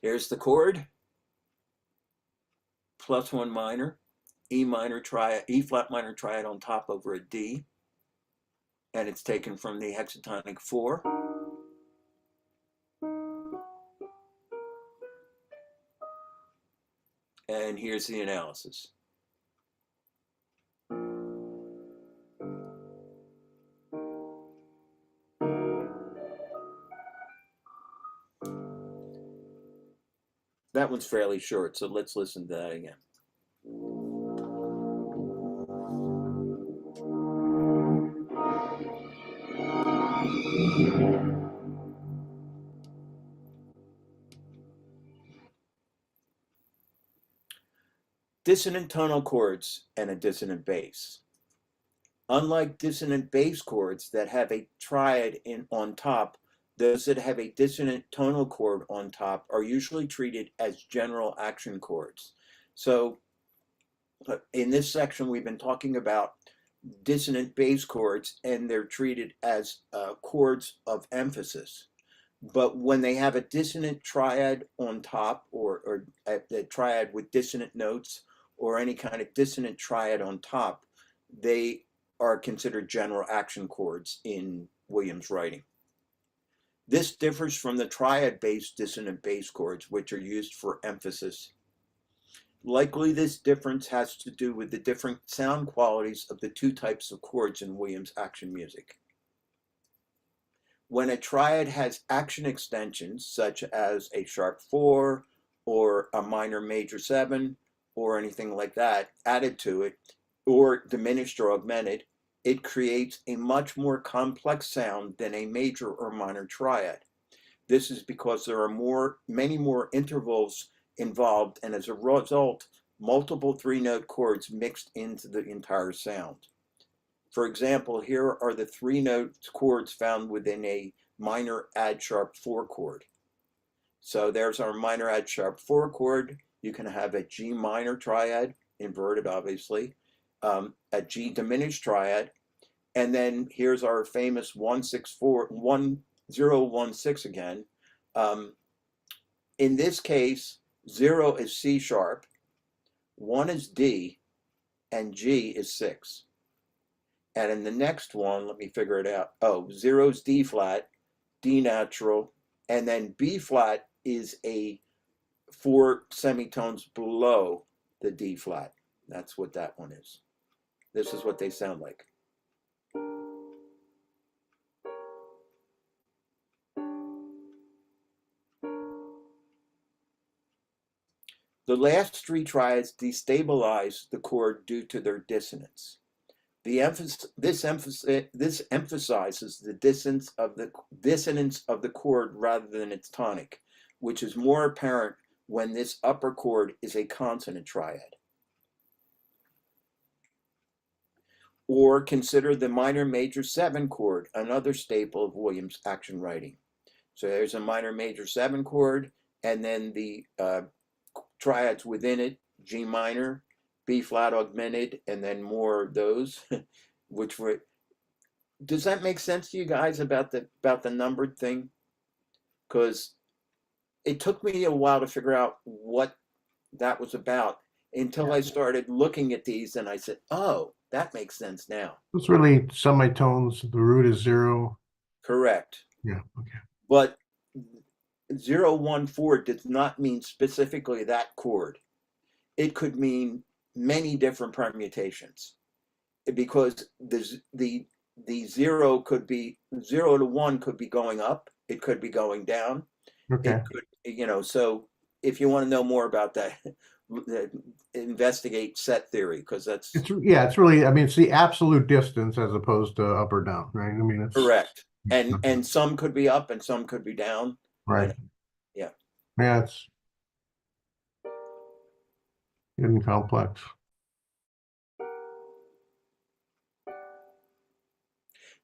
Here's the chord, plus 1 minor, E minor triad, E flat minor triad on top over a D, and it's taken from the hexatonic 4. And here's the analysis. That one's fairly short, so let's listen to that again. Dissonant tonal chords and a dissonant bass. Unlike dissonant bass chords that have a triad on top, those that have a dissonant tonal chord on top are usually treated as general action chords. So in this section, we've been talking about dissonant bass chords, and they're treated as chords of emphasis. But when they have a dissonant triad on top, or a triad with dissonant notes, or any kind of dissonant triad on top, they are considered general action chords in Williams writing. This differs from the triad-based dissonant bass chords, which are used for emphasis. Likely this difference has to do with the different sound qualities of the two types of chords in Williams action music. When a triad has action extensions, such as a sharp 4 or a minor major 7, or anything like that added to it, or diminished or augmented, it creates a much more complex sound than a major or minor triad. This is because there are many more intervals involved, and as a result, multiple 3-note chords mixed into the entire sound. For example, here are the 3-note chords found within a minor add sharp 4 chord. So there's our minor add sharp 4 chord. You can have a G minor triad, inverted obviously, a G diminished triad, and then here's our famous 1016 again. In this case, 0 is C sharp, 1 is D, and G is 6. And in the next one, let me figure it out. Oh, 0 is D flat, D natural, and then B flat is a 4 semitones below the D flat. That's what that one is. This is what they sound like. The last 3 triads destabilize the chord due to their dissonance. This emphasizes the dissonance of the chord rather than its tonic, which is more apparent when this upper chord is a consonant triad. Or consider the minor major 7 chord, another staple of Williams' action writing. So there's a minor major 7 chord, and then the triads within it, G minor, B flat augmented, and then more of those, which were. Does that make sense to you guys about the numbered thing? Because it took me a while to figure out what that was about until I started looking at these, and I said, "Oh, that makes sense now." It's really semitones. The root is 0. Correct. Yeah. Okay. But 014 does not mean specifically that chord. It could mean many different permutations, because the 0 could be 0 to 1 could be going up. It could be going down. Okay. It could, so if you want to know more about that, investigate set theory, because that's It's really, I mean, it's the absolute distance as opposed to up or down, right? I mean, it's correct. And some could be up and some could be down. right. Yeah. Yeah, it's getting complex.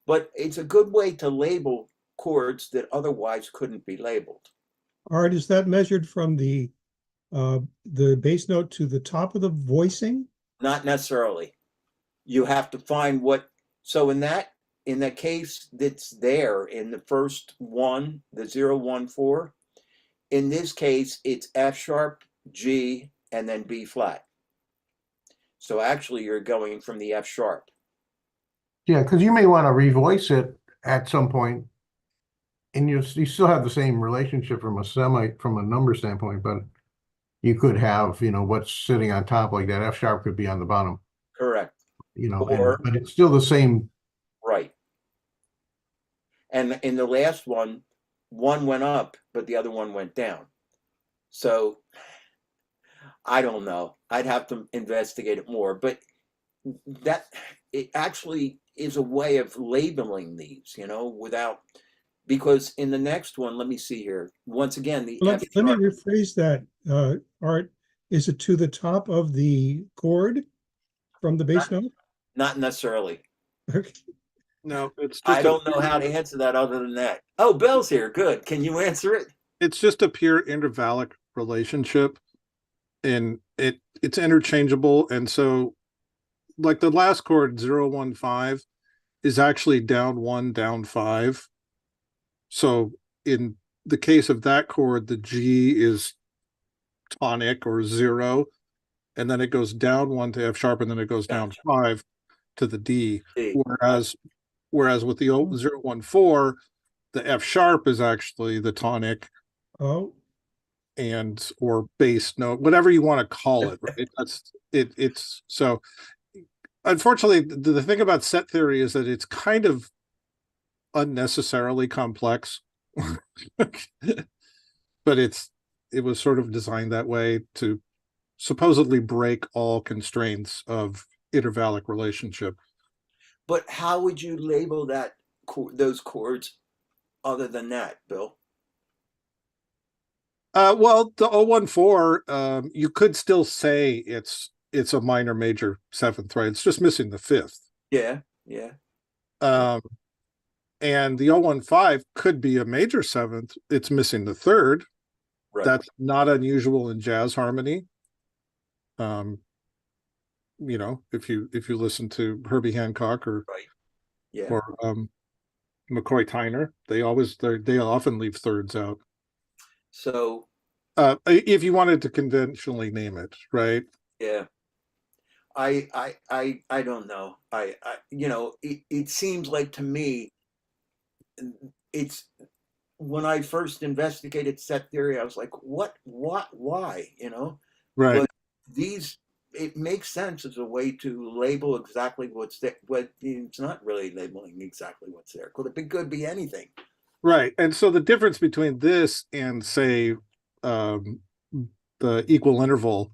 But it's a good way to label chords that otherwise couldn't be labeled. Art, is that measured from the bass note to the top of the voicing? Not necessarily. You have to find what. So in that case that's there in the first one, the 014, in this case it's F sharp, G, and then B flat. So actually you're going from the F sharp. Yeah, because you may want to revoice it at some point, and you still have the same relationship from a number standpoint, but you could have, what's sitting on top, like that F sharp could be on the bottom. Correct. But it's still the same. Right. And in the last one went up, but the other one went down. So I don't know. I'd have to investigate it more, but it actually is a way of labeling these, because in the next one, let me see here. Once again, Let me rephrase that, Art. Is it to the top of the chord from the bass note? Not necessarily. Okay. No, it's just I don't know how to answer that other than that. Oh, Bill's here. Good. Can you answer it? it's just a pure intervallic relationship, and it's interchangeable. And so like the last chord 015 is actually down 1, down 5. So in the case of that chord, the G is tonic or 0, and then it goes down 1 to F sharp, and then it goes down 5 to the D. Whereas with the 014, the F sharp is actually the tonic. Oh, And or bass note, whatever you want to call it, right? It's so unfortunately the thing about set theory is that it's kind of unnecessarily complex. But it was sort of designed that way to supposedly break all constraints of intervallic relationship. But how would you label those chords other than that, Bill? Well, the 014, you could still say it's a minor major 7th, right? It's just missing the 5th. Yeah. And the 015 could be a major seventh. It's missing the third. Right. That's not unusual in jazz harmony. If you listen to Herbie Hancock or Right. Yeah. McCoy Tyner, they often leave thirds out. So If you wanted to conventionally name it, right? yeah. I don't know. It seems like to me, it's when I first investigated set theory, I was like, what, why, Right. But it makes sense as a way to label exactly what's there, but it's not really labeling exactly what's there. Could be anything. Right. And so the difference between this and say the equal interval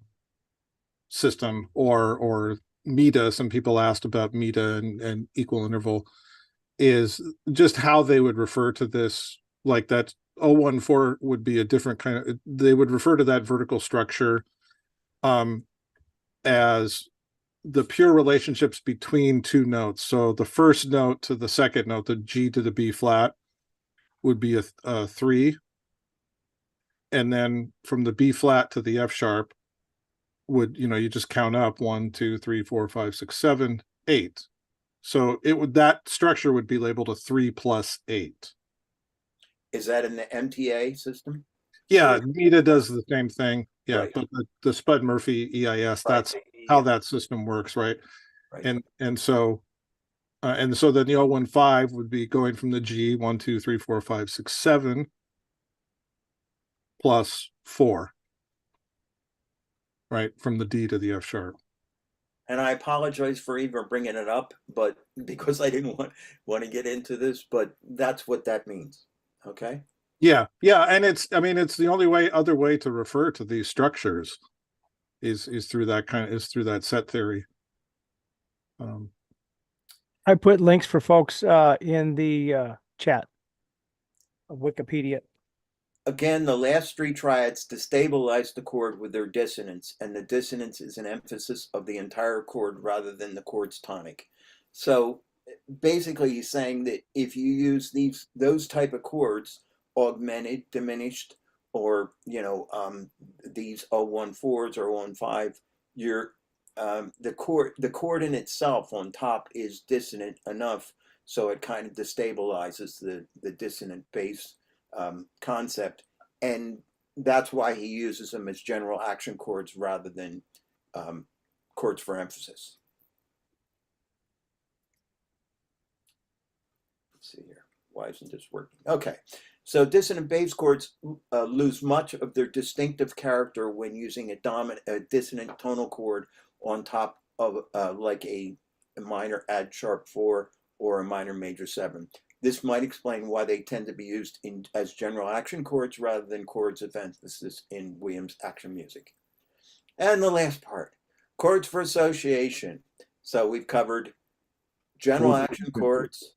system or META, some people asked about META and equal interval, is just how they would refer to this. Like that 014 would be a different kind of, they would refer to that vertical structure as the pure relationships between two notes. So the first note to the second note, the G to the B flat, would be a 3. And then from the B flat to the F sharp would, you just count up 1, 2, 3, 4, 5, 6, 7, 8. So that structure would be labeled a 3 plus 8. Is that in the MTA system? Yeah, META does the same thing. Yeah, Right. but the Spud Murphy EIS, that's how that system works, right? Right. And so then the 015 would be going from the G 1, 2, 3, 4, 5, 6, 7 plus 4, right, from the D to the F sharp. And I apologize for even bringing it up, but because I didn't want to get into this, but that's what that means. Okay. Yeah, and it's the other way to refer to these structures is through that set theory. I put links for folks in the chat of Wikipedia. Again, the last three triads destabilize the chord with their dissonance, and the dissonance is an emphasis of the entire chord rather than the chord's tonic. So basically he's saying that if you use those type of chords, augmented, diminished, or these 014s or 015, you're the chord in itself on top is dissonant enough, so it kind of destabilizes the dissonant bass concept, and that's why he uses them as general action chords rather than chords for emphasis. Let's see here. Why isn't this working? Okay. So dissonant bass chords lose much of their distinctive character when using a dissonant tonal chord on top of like a minor add sharp 4 or a minor major 7. This might explain why they tend to be used as general action chords rather than chords of emphasis in Williams action music. And the last part, chords for association. So we've covered general action chords,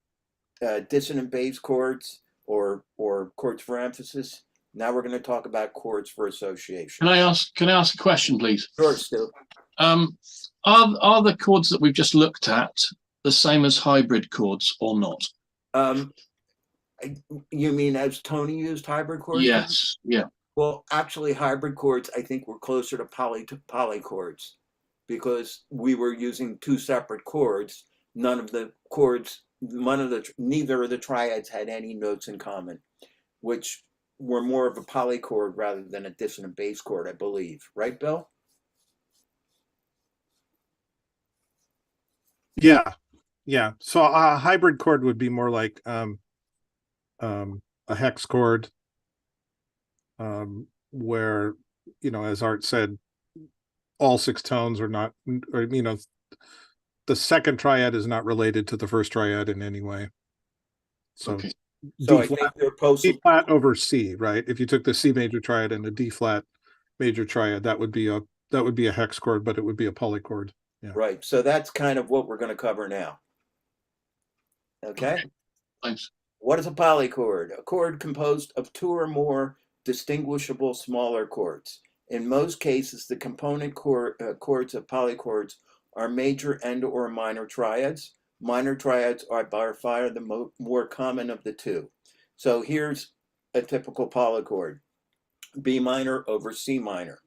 dissonant bass chords, or chords for emphasis. Now we're going to talk about chords for association. Can I ask a question, please? Sure, Stu. Are the chords that we've just looked at the same as hybrid chords or not? You mean as Tony used hybrid chords? Yes. Yeah. Well, actually, hybrid chords I think were closer to poly chords, because we were using two separate chords. Neither of the triads had any notes in common, which were more of a poly chord rather than a dissonant bass chord, I believe. Right, Bill? Yeah. So a hybrid chord would be more like a hex chord, where, as Art said, all 6 tones are not, or, the second triad is not related to the first triad in any way. So, okay. So I think they're D flat over C, right? If you took the C major triad and a D flat major triad, that would be a hex chord, but it would be a polychord. Yeah. Right. So that's kind of what we're going to cover now. Okay. Thanks. What is a polychord? A chord composed of 2 or more distinguishable smaller chords. In most cases, the component chords of polychords are major and or minor triads. Minor triads are by far the more common of the two. So here's a typical polychord, B minor over C minor.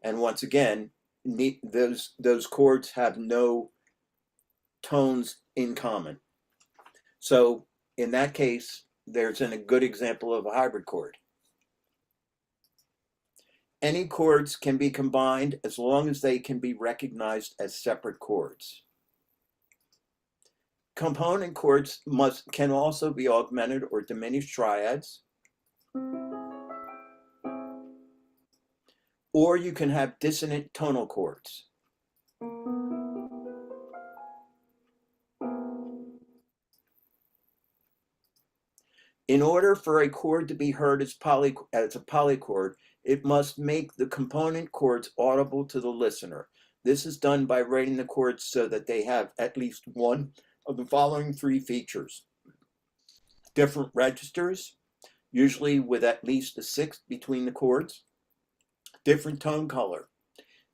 And once again, those chords have no tones in common. So in that case, there's a good example of a hybrid chord. Any chords can be combined as long as they can be recognized as separate chords. Component chords can also be augmented or diminished triads. Or you can have dissonant tonal chords. In order for a chord to be heard as a polychord, it must make the component chords audible to the listener. This is done by writing the chords so that they have at least one of the following three features. Different registers, usually with at least a sixth between the chords. Different tone color.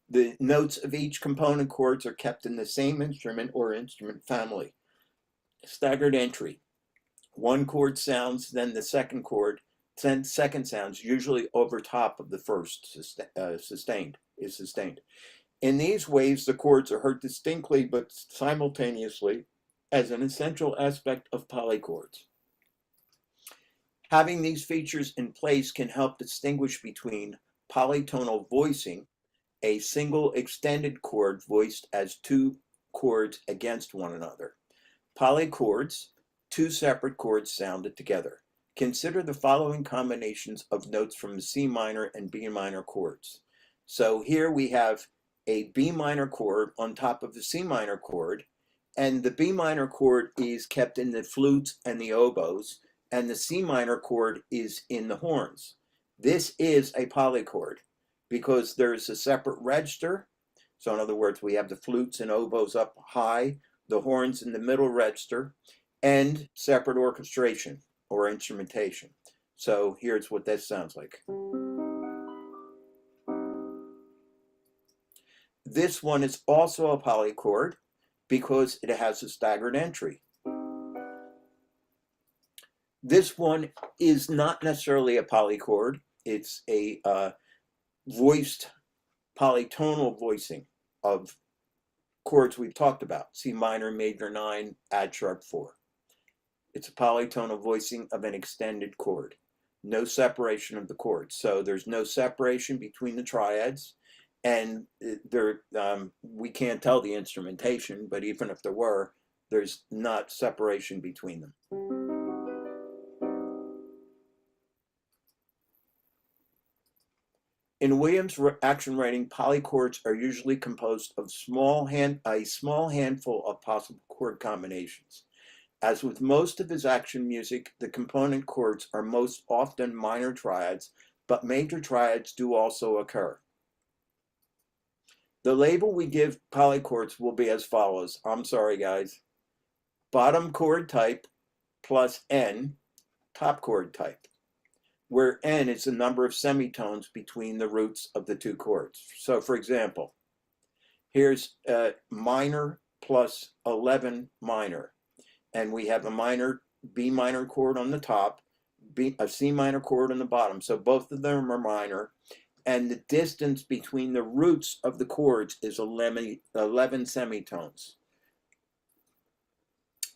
The notes of each component chords are kept in the same instrument or instrument family. Staggered entry. One chord sounds, then the second chord, then second sounds, usually over top of the first sustained. In these ways, the chords are heard distinctly but simultaneously as an essential aspect of polychords. Having these features in place can help distinguish between polytonal voicing, a single extended chord voiced as two chords against one another. Polychords, two separate chords sounded together. Consider the following combinations of notes from the C minor and B minor chords. So here we have a B minor chord on top of the C minor chord, and the B minor chord is kept in the flutes and the oboes, and the C minor chord is in the horns. This is a polychord because there's a separate register. So in other words, we have the flutes and oboes up high, the horns in the middle register, and separate orchestration or instrumentation. So here's what that sounds like. This one is also a polychord because it has a staggered entry. This one is not necessarily a polychord. It's a voiced polytonal voicing of chords we've talked about. C minor, major 9, add sharp 4. It's a polytonal voicing of an extended chord. No separation of the chords. So there's no separation between the triads, and we can't tell the instrumentation, but even if there were, there's not separation between them. In Williams action writing, polychords are usually composed of a small handful of possible chord combinations. As with most of his action music, the component chords are most often minor triads, but major triads do also occur. The label we give polychords will be as follows. I'm sorry, guys. Bottom chord type plus N, top chord type, where N is the number of semitones between the roots of the two chords. So for example, here's minor plus 11 minor, and we have a minor B minor chord on the top, a C minor chord on the bottom. So both of them are minor, and the distance between the roots of the chords is 11 semitones.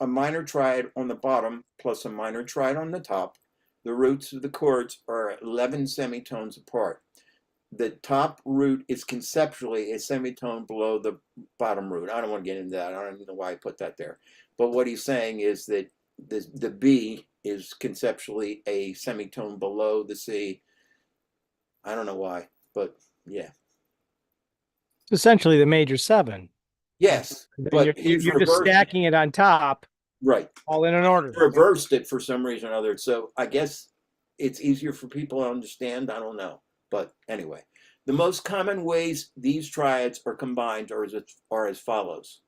A minor triad on the bottom plus a minor triad on the top. The roots of the chords are 11 semitones apart. The top root is conceptually a semitone below the bottom root. I don't want to get into that. I don't even know why I put that there. But what he's saying is that the B is conceptually a semitone below the C. I don't know why, but yeah. Essentially the major 7. Yes, but you're just stacking it on top. Right. All in an order. Reversed it for some reason or other. So I guess it's easier for people to understand. I don't know. But anyway, the most common ways these triads are combined are as follows.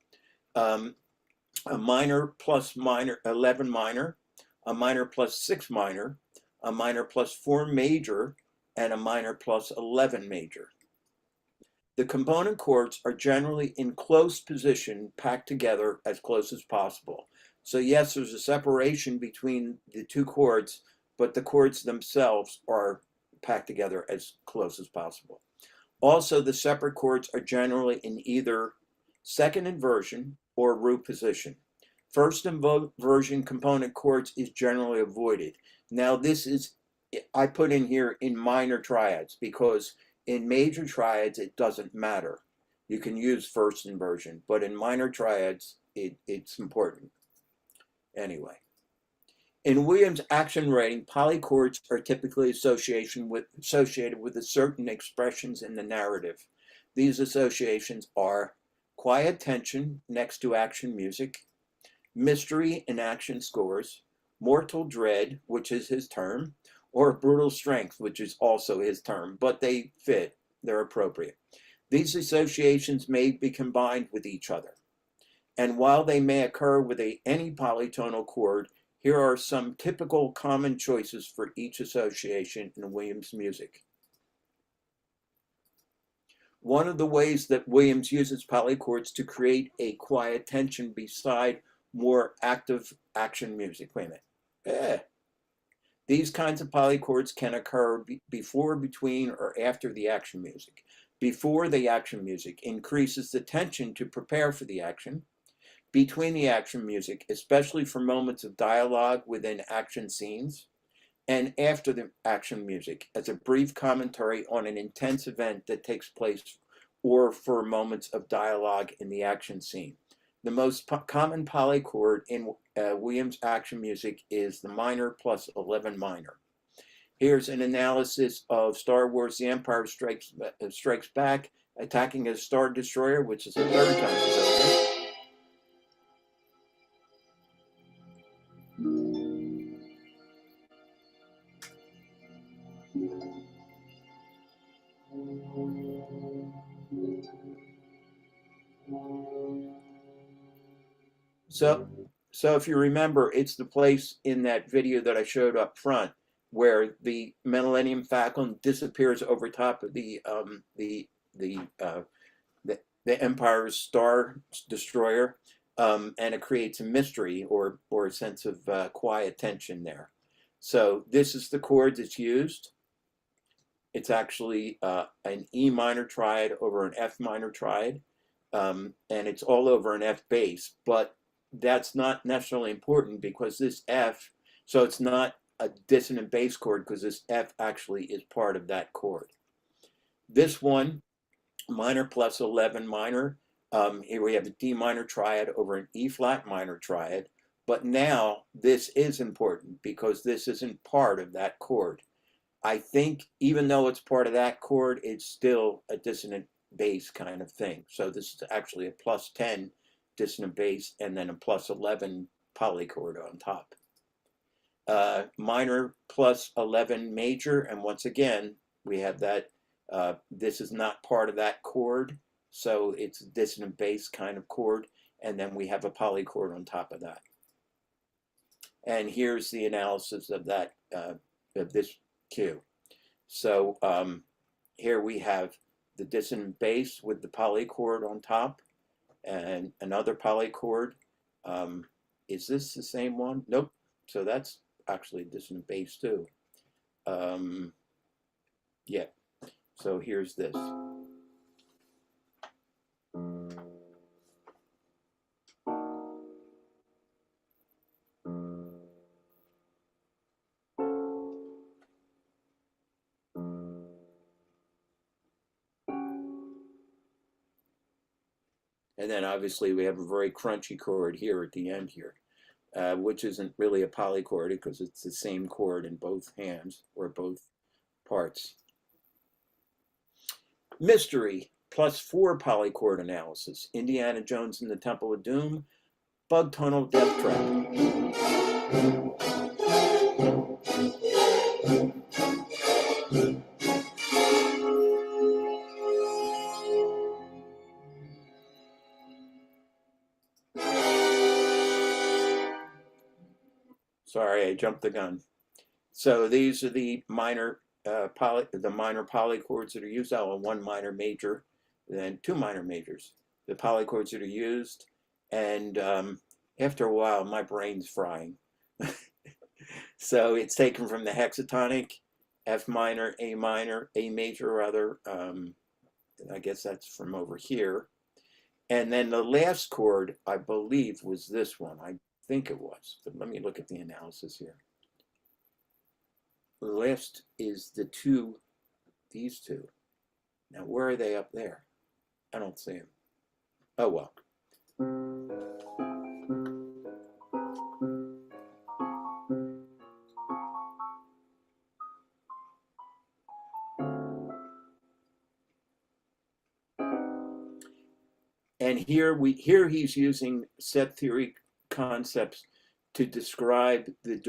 A minor plus minor, 11 minor, a minor plus 6 minor, a minor plus 4 major, and a minor plus 11 major. The component chords are generally in close position, packed together as close as possible. So yes, there's a separation between the two chords, but the chords themselves are packed together as close as possible. Also, the separate chords are generally in either second inversion or root position. First inversion component chords is generally avoided. Now this is, I put in here in minor triads because in major triads it doesn't matter. You can use first inversion, but in minor triads it's important. Anyway, in Williams action rating, polychords are typically associated with certain expressions in the narrative. These associations are quiet tension next to action music, mystery in action scores, mortal dread, which is his term, or brutal strength, which is also his term, but they fit, they're appropriate. These associations may be combined with each other. And while they may occur with any polytonal chord, here are some typical common choices for each association in Williams music. One of the ways that Williams uses polychords to create a quiet tension beside more active action music. Wait a minute. These kinds of polychords can occur before, between, or after the action music. Before the action music increases the tension to prepare for the action. Between the action music, especially for moments of dialogue within action scenes. And after the action music, as a brief commentary on an intense event that takes place, or for moments of dialogue in the action scene. The most common polychord in Williams action music is the minor plus 11 minor. Here's an analysis of Star Wars The Empire Strikes Back, attacking a Star Destroyer, which is the third time it's over. So if you remember, it's the place in that video that I showed up front where the Millennium Falcon disappears over top of the Empire's Star Destroyer, and it creates a mystery or a sense of quiet tension there. So this is the chord that's used. It's actually an E minor triad over an F minor triad, and it's all over an F bass, but that's not necessarily important because this F, so it's not a dissonant bass chord because this F actually is part of that chord. This one, minor plus 11 minor, here we have a D minor triad over an E flat minor triad, but now this is important because this isn't part of that chord. I think even though it's part of that chord, it's still a dissonant bass kind of thing. So this is actually a plus 10 dissonant bass and then a plus 11 polychord on top. Minor plus 11 major, and once again we have that this is not part of that chord, so it's a dissonant bass kind of chord, and then we have a polychord on top of that. And here's the analysis of that of this cue. So here we have the dissonant bass with the polychord on top and another polychord. Is this the same one? Nope. So that's actually dissonant bass too. Yeah. So here's this. And then obviously we have a very crunchy chord here at the end here, which isn't really a polychord because it's the same chord in both hands or both parts. Mystery plus 4 polychord analysis. Indiana Jones and the Temple of Doom, Bug Tunnel Death Trap. Sorry, I jumped the gun. So these are the minor minor polychords that are used. One minor major then two minor majors, the polychords that are used. And after a while, my brain's frying. So it's taken from the hexatonic, F minor, A major rather. I guess that's from over here. And then the last chord, I believe, was this one. I think it was, but let me look at the analysis here. The last is these two. Now, where are they up there? I don't see them. Oh, well. And here he's using set theory concepts to describe the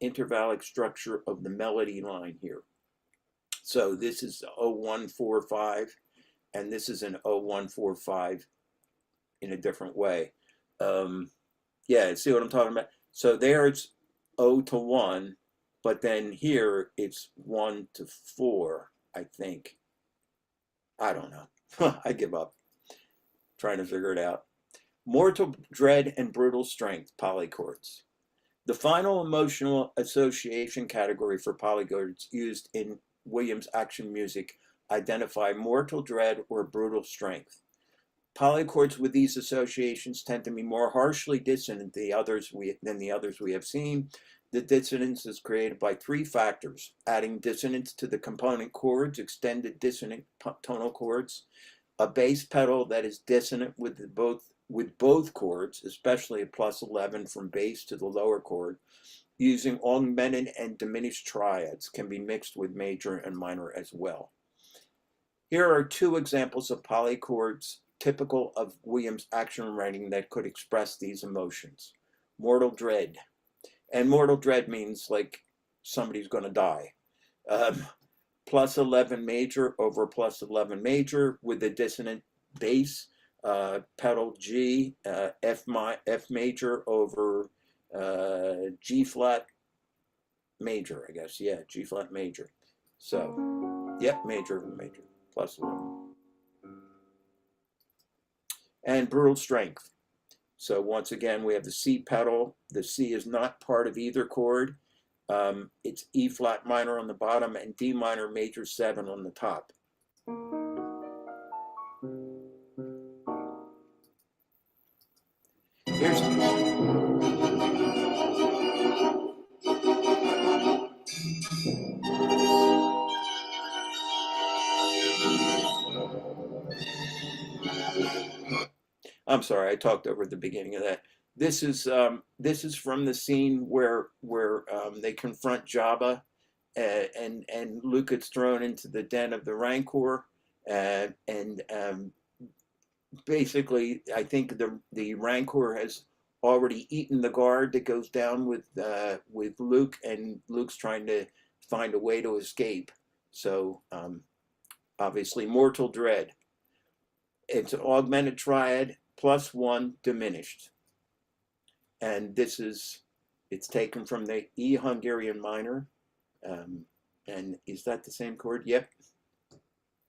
intervallic structure of the melody line here. So this is 0145, and this is an 0145 in a different way. Yeah, see what I'm talking about? So there it's 0 to 1, but then here it's 1 to 4, I think. I don't know. I give up trying to figure it out. Mortal dread and brutal strength, polychords. The final emotional association category for polychords used in Williams action music identify mortal dread or brutal strength. Polychords with these associations tend to be more harshly dissonant than the others we have seen. The dissonance is created by three factors: adding dissonance to the component chords, extended dissonant tonal chords, a bass pedal that is dissonant with both chords, especially a +11 from bass to the lower chord, using augmented and diminished triads, can be mixed with major and minor as well. Here are two examples of polychords typical of Williams action writing that could express these emotions. Mortal dread. And mortal dread means like somebody's going to die. +11 major over +11 major with a dissonant bass, pedal G, F major over G flat major, I guess. Yeah, G flat major. So, yep, major, +11. And brutal strength. So once again, we have the C pedal. The C is not part of either chord. It's E flat minor on the bottom and D minor major 7 on the top. I'm sorry, I talked over the beginning of that. This is from the scene where they confront Jabba, and Luke gets thrown into the den of the Rancor, and basically, I think the Rancor has already eaten the guard that goes down with Luke, and Luke's trying to find a way to escape. So obviously, mortal dread. It's an augmented triad +1 diminished, and it's taken from the E Hungarian minor. And is that the same chord? Yep.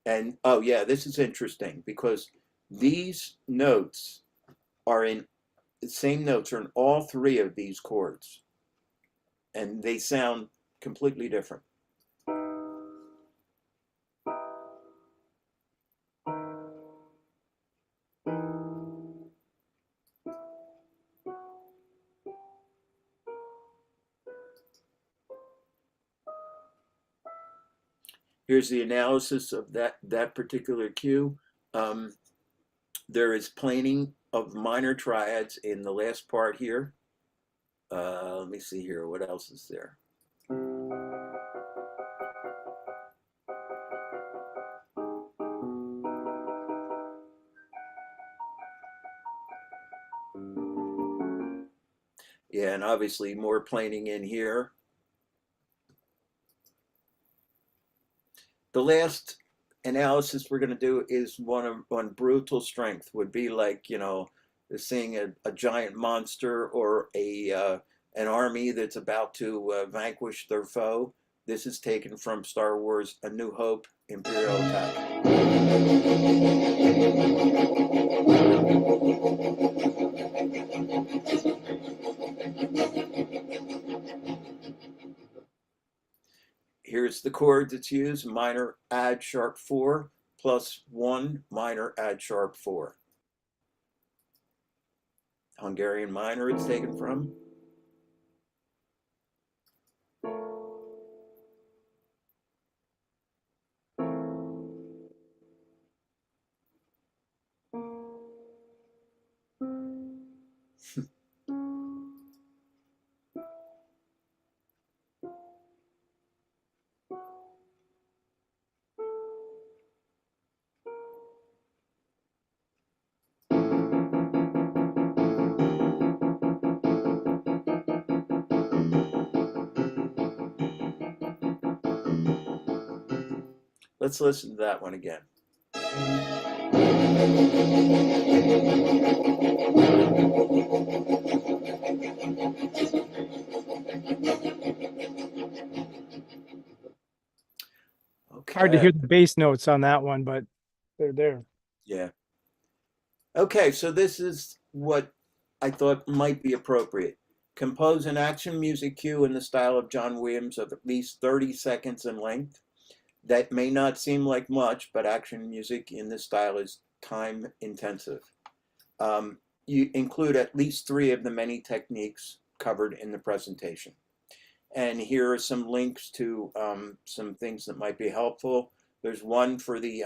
And oh yeah, this is interesting because these notes are in the same notes are in all three of these chords, and they sound completely different. Here's the analysis of that particular cue. There is planing of minor triads in the last part here. Let me see here, what else is there? Yeah, and obviously more planing in here. The last analysis we're going to do is one on brutal strength. Would be like, you know, seeing a giant monster or an army that's about to vanquish their foe. This is taken from Star Wars A New Hope, Imperial Attack. Here's the chord that's used, minor add sharp 4 plus 1 minor add sharp 4. Hungarian minor it's taken from. Let's listen to that one again. Okay. Hard to hear the bass notes on that one, but they're there. Yeah. Okay, so this is what I thought might be appropriate. Compose an action music cue in the style of John Williams of at least 30 seconds in length. That may not seem like much, but action music in this style is time intensive. You include at least 3 of the many techniques covered in the presentation. And here are some links to some things that might be helpful. There's one for the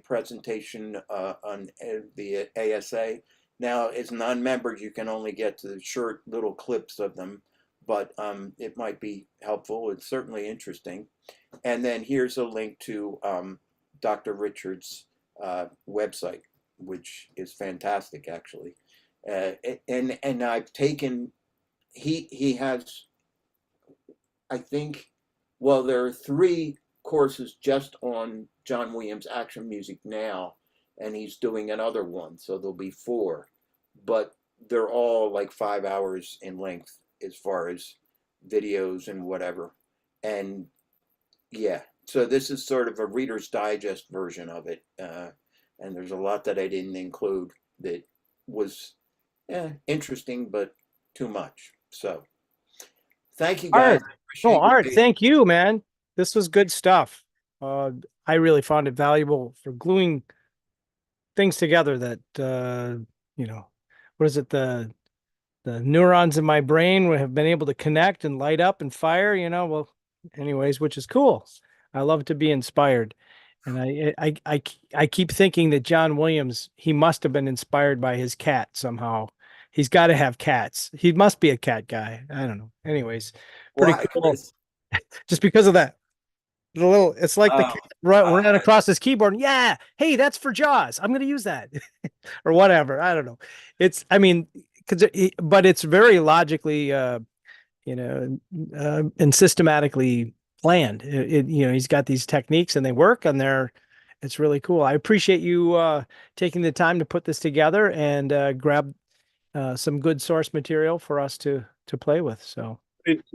presentation on the ASA. Now, as non-members, you can only get to the short little clips of them, but it might be helpful. It's certainly interesting. And then here's a link to Dr. Richards' website, which is fantastic, actually. And I've taken, he has, I think, well, there are 3 courses just on John Williams action music now, and he's doing another one, so there'll be 4, but they're all like 5 hours in length as far as videos and whatever. And yeah, so this is sort of a Reader's Digest version of it, and there's a lot that I didn't include that was interesting, but too much. So thank you, guys. Art. Oh, Art, thank you, man. This was good stuff. I really found it valuable for gluing things together that, you know, what is it? The neurons in my brain would have been able to connect and light up and fire, you know, well, anyways, which is cool. I love to be inspired. And I keep thinking that John Williams, he must have been inspired by his cat somehow. He's got to have cats. He must be a cat guy. I don't know. Anyways, pretty Why, cool. Chris? Just because of that. The little, it's like the cat running across his keyboard. Yeah. Hey, that's for Jaws. I'm going to use that or whatever. I don't know. It's, I mean, but it's very logically, you know, and systematically planned. You know, he's got these techniques and they work and it's really cool. I appreciate you taking the time to put this together and grab some good source material for us to play with. So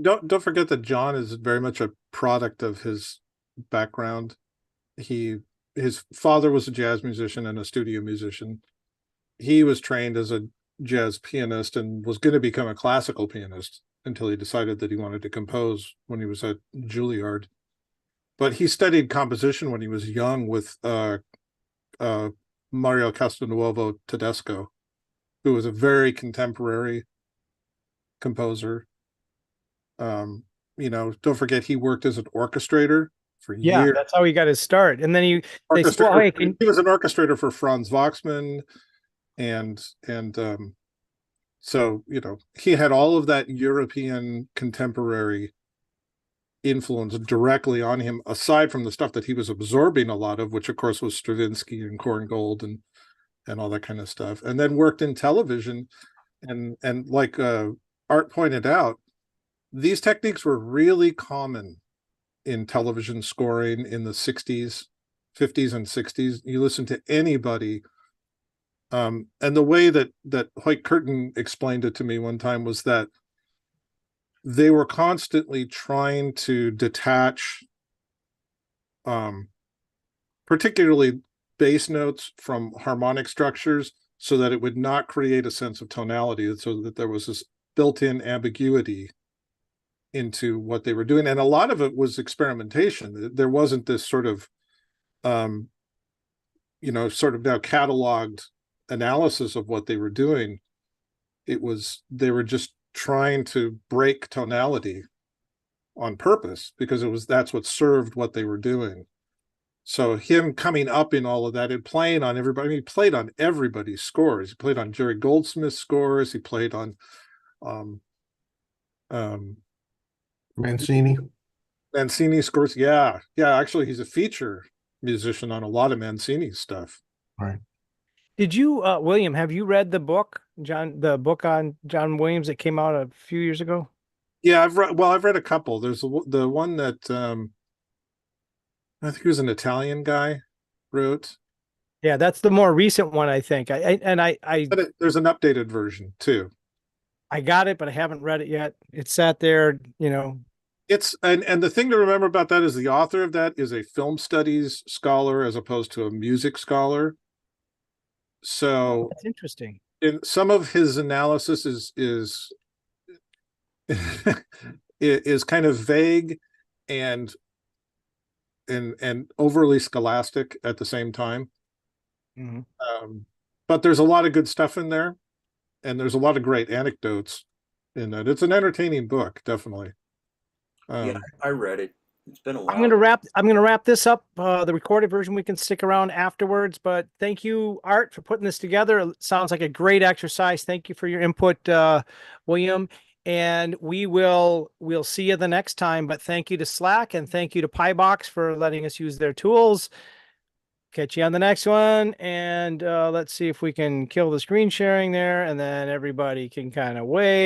Don't forget that John is very much a product of his background. His father was a jazz musician and a studio musician. He was trained as a jazz pianist and was going to become a classical pianist until he decided that he wanted to compose when he was at Juilliard. But he studied composition when he was young with Mario Castelnuovo Tedesco, who was a very contemporary composer. You know, don't forget he worked as an orchestrator for years. That's how he got his start. And then he was an orchestrator for Franz Waxman, and so, you know, he had all of that European contemporary influence directly on him, aside from the stuff that he was absorbing a lot of, which of course was Stravinsky and Korngold and all that kind of stuff. And then worked in television, and like Art pointed out, these techniques were really common in television scoring in the 60s, 50s and 60s. You listen to anybody, and the way that Hoyt Curtin explained it to me one time was that they were constantly trying to detach particularly bass notes from harmonic structures so that it would not create a sense of tonality, so that there was this built-in ambiguity into what they were doing. And a lot of it was experimentation. There wasn't this sort of sort of now cataloged analysis of what they were doing. They were just trying to break tonality on purpose because that's what served what they were doing. So him coming up in all of that and playing on everybody, I mean, he played on everybody's scores. He played on Jerry Goldsmith's scores. He played on Mancini. Mancini scores. Yeah. Actually, he's a feature musician on a lot of Mancini's stuff. Right. Did you, William, have you read the book on John Williams that came out a few years ago? Yeah, I've read a couple. There's the one that I think he was an Italian guy wrote. Yeah, that's the more recent one, I think. There's an updated version too. I got it, but I haven't read it yet. It sat there, It's and the thing to remember about that is the author of that is a film studies scholar as opposed to a music scholar. So that's interesting. In some of his analysis is is kind of vague and overly scholastic at the same time. Mm-hmm. But there's a lot of good stuff in there, and there's a lot of great anecdotes in that. It's an entertaining book, definitely. Yeah, I read it. It's been a while. I'm gonna wrap this up. The recorded version, we can stick around afterwards, but thank you, Art, for putting this together. It sounds like a great exercise. Thank you for your input, William. And we'll see you the next time, but thank you to Slack and thank you to PyBox for letting us use their tools. Catch you on the next one. And let's see if we can kill the screen sharing there, and then everybody can kind of wave.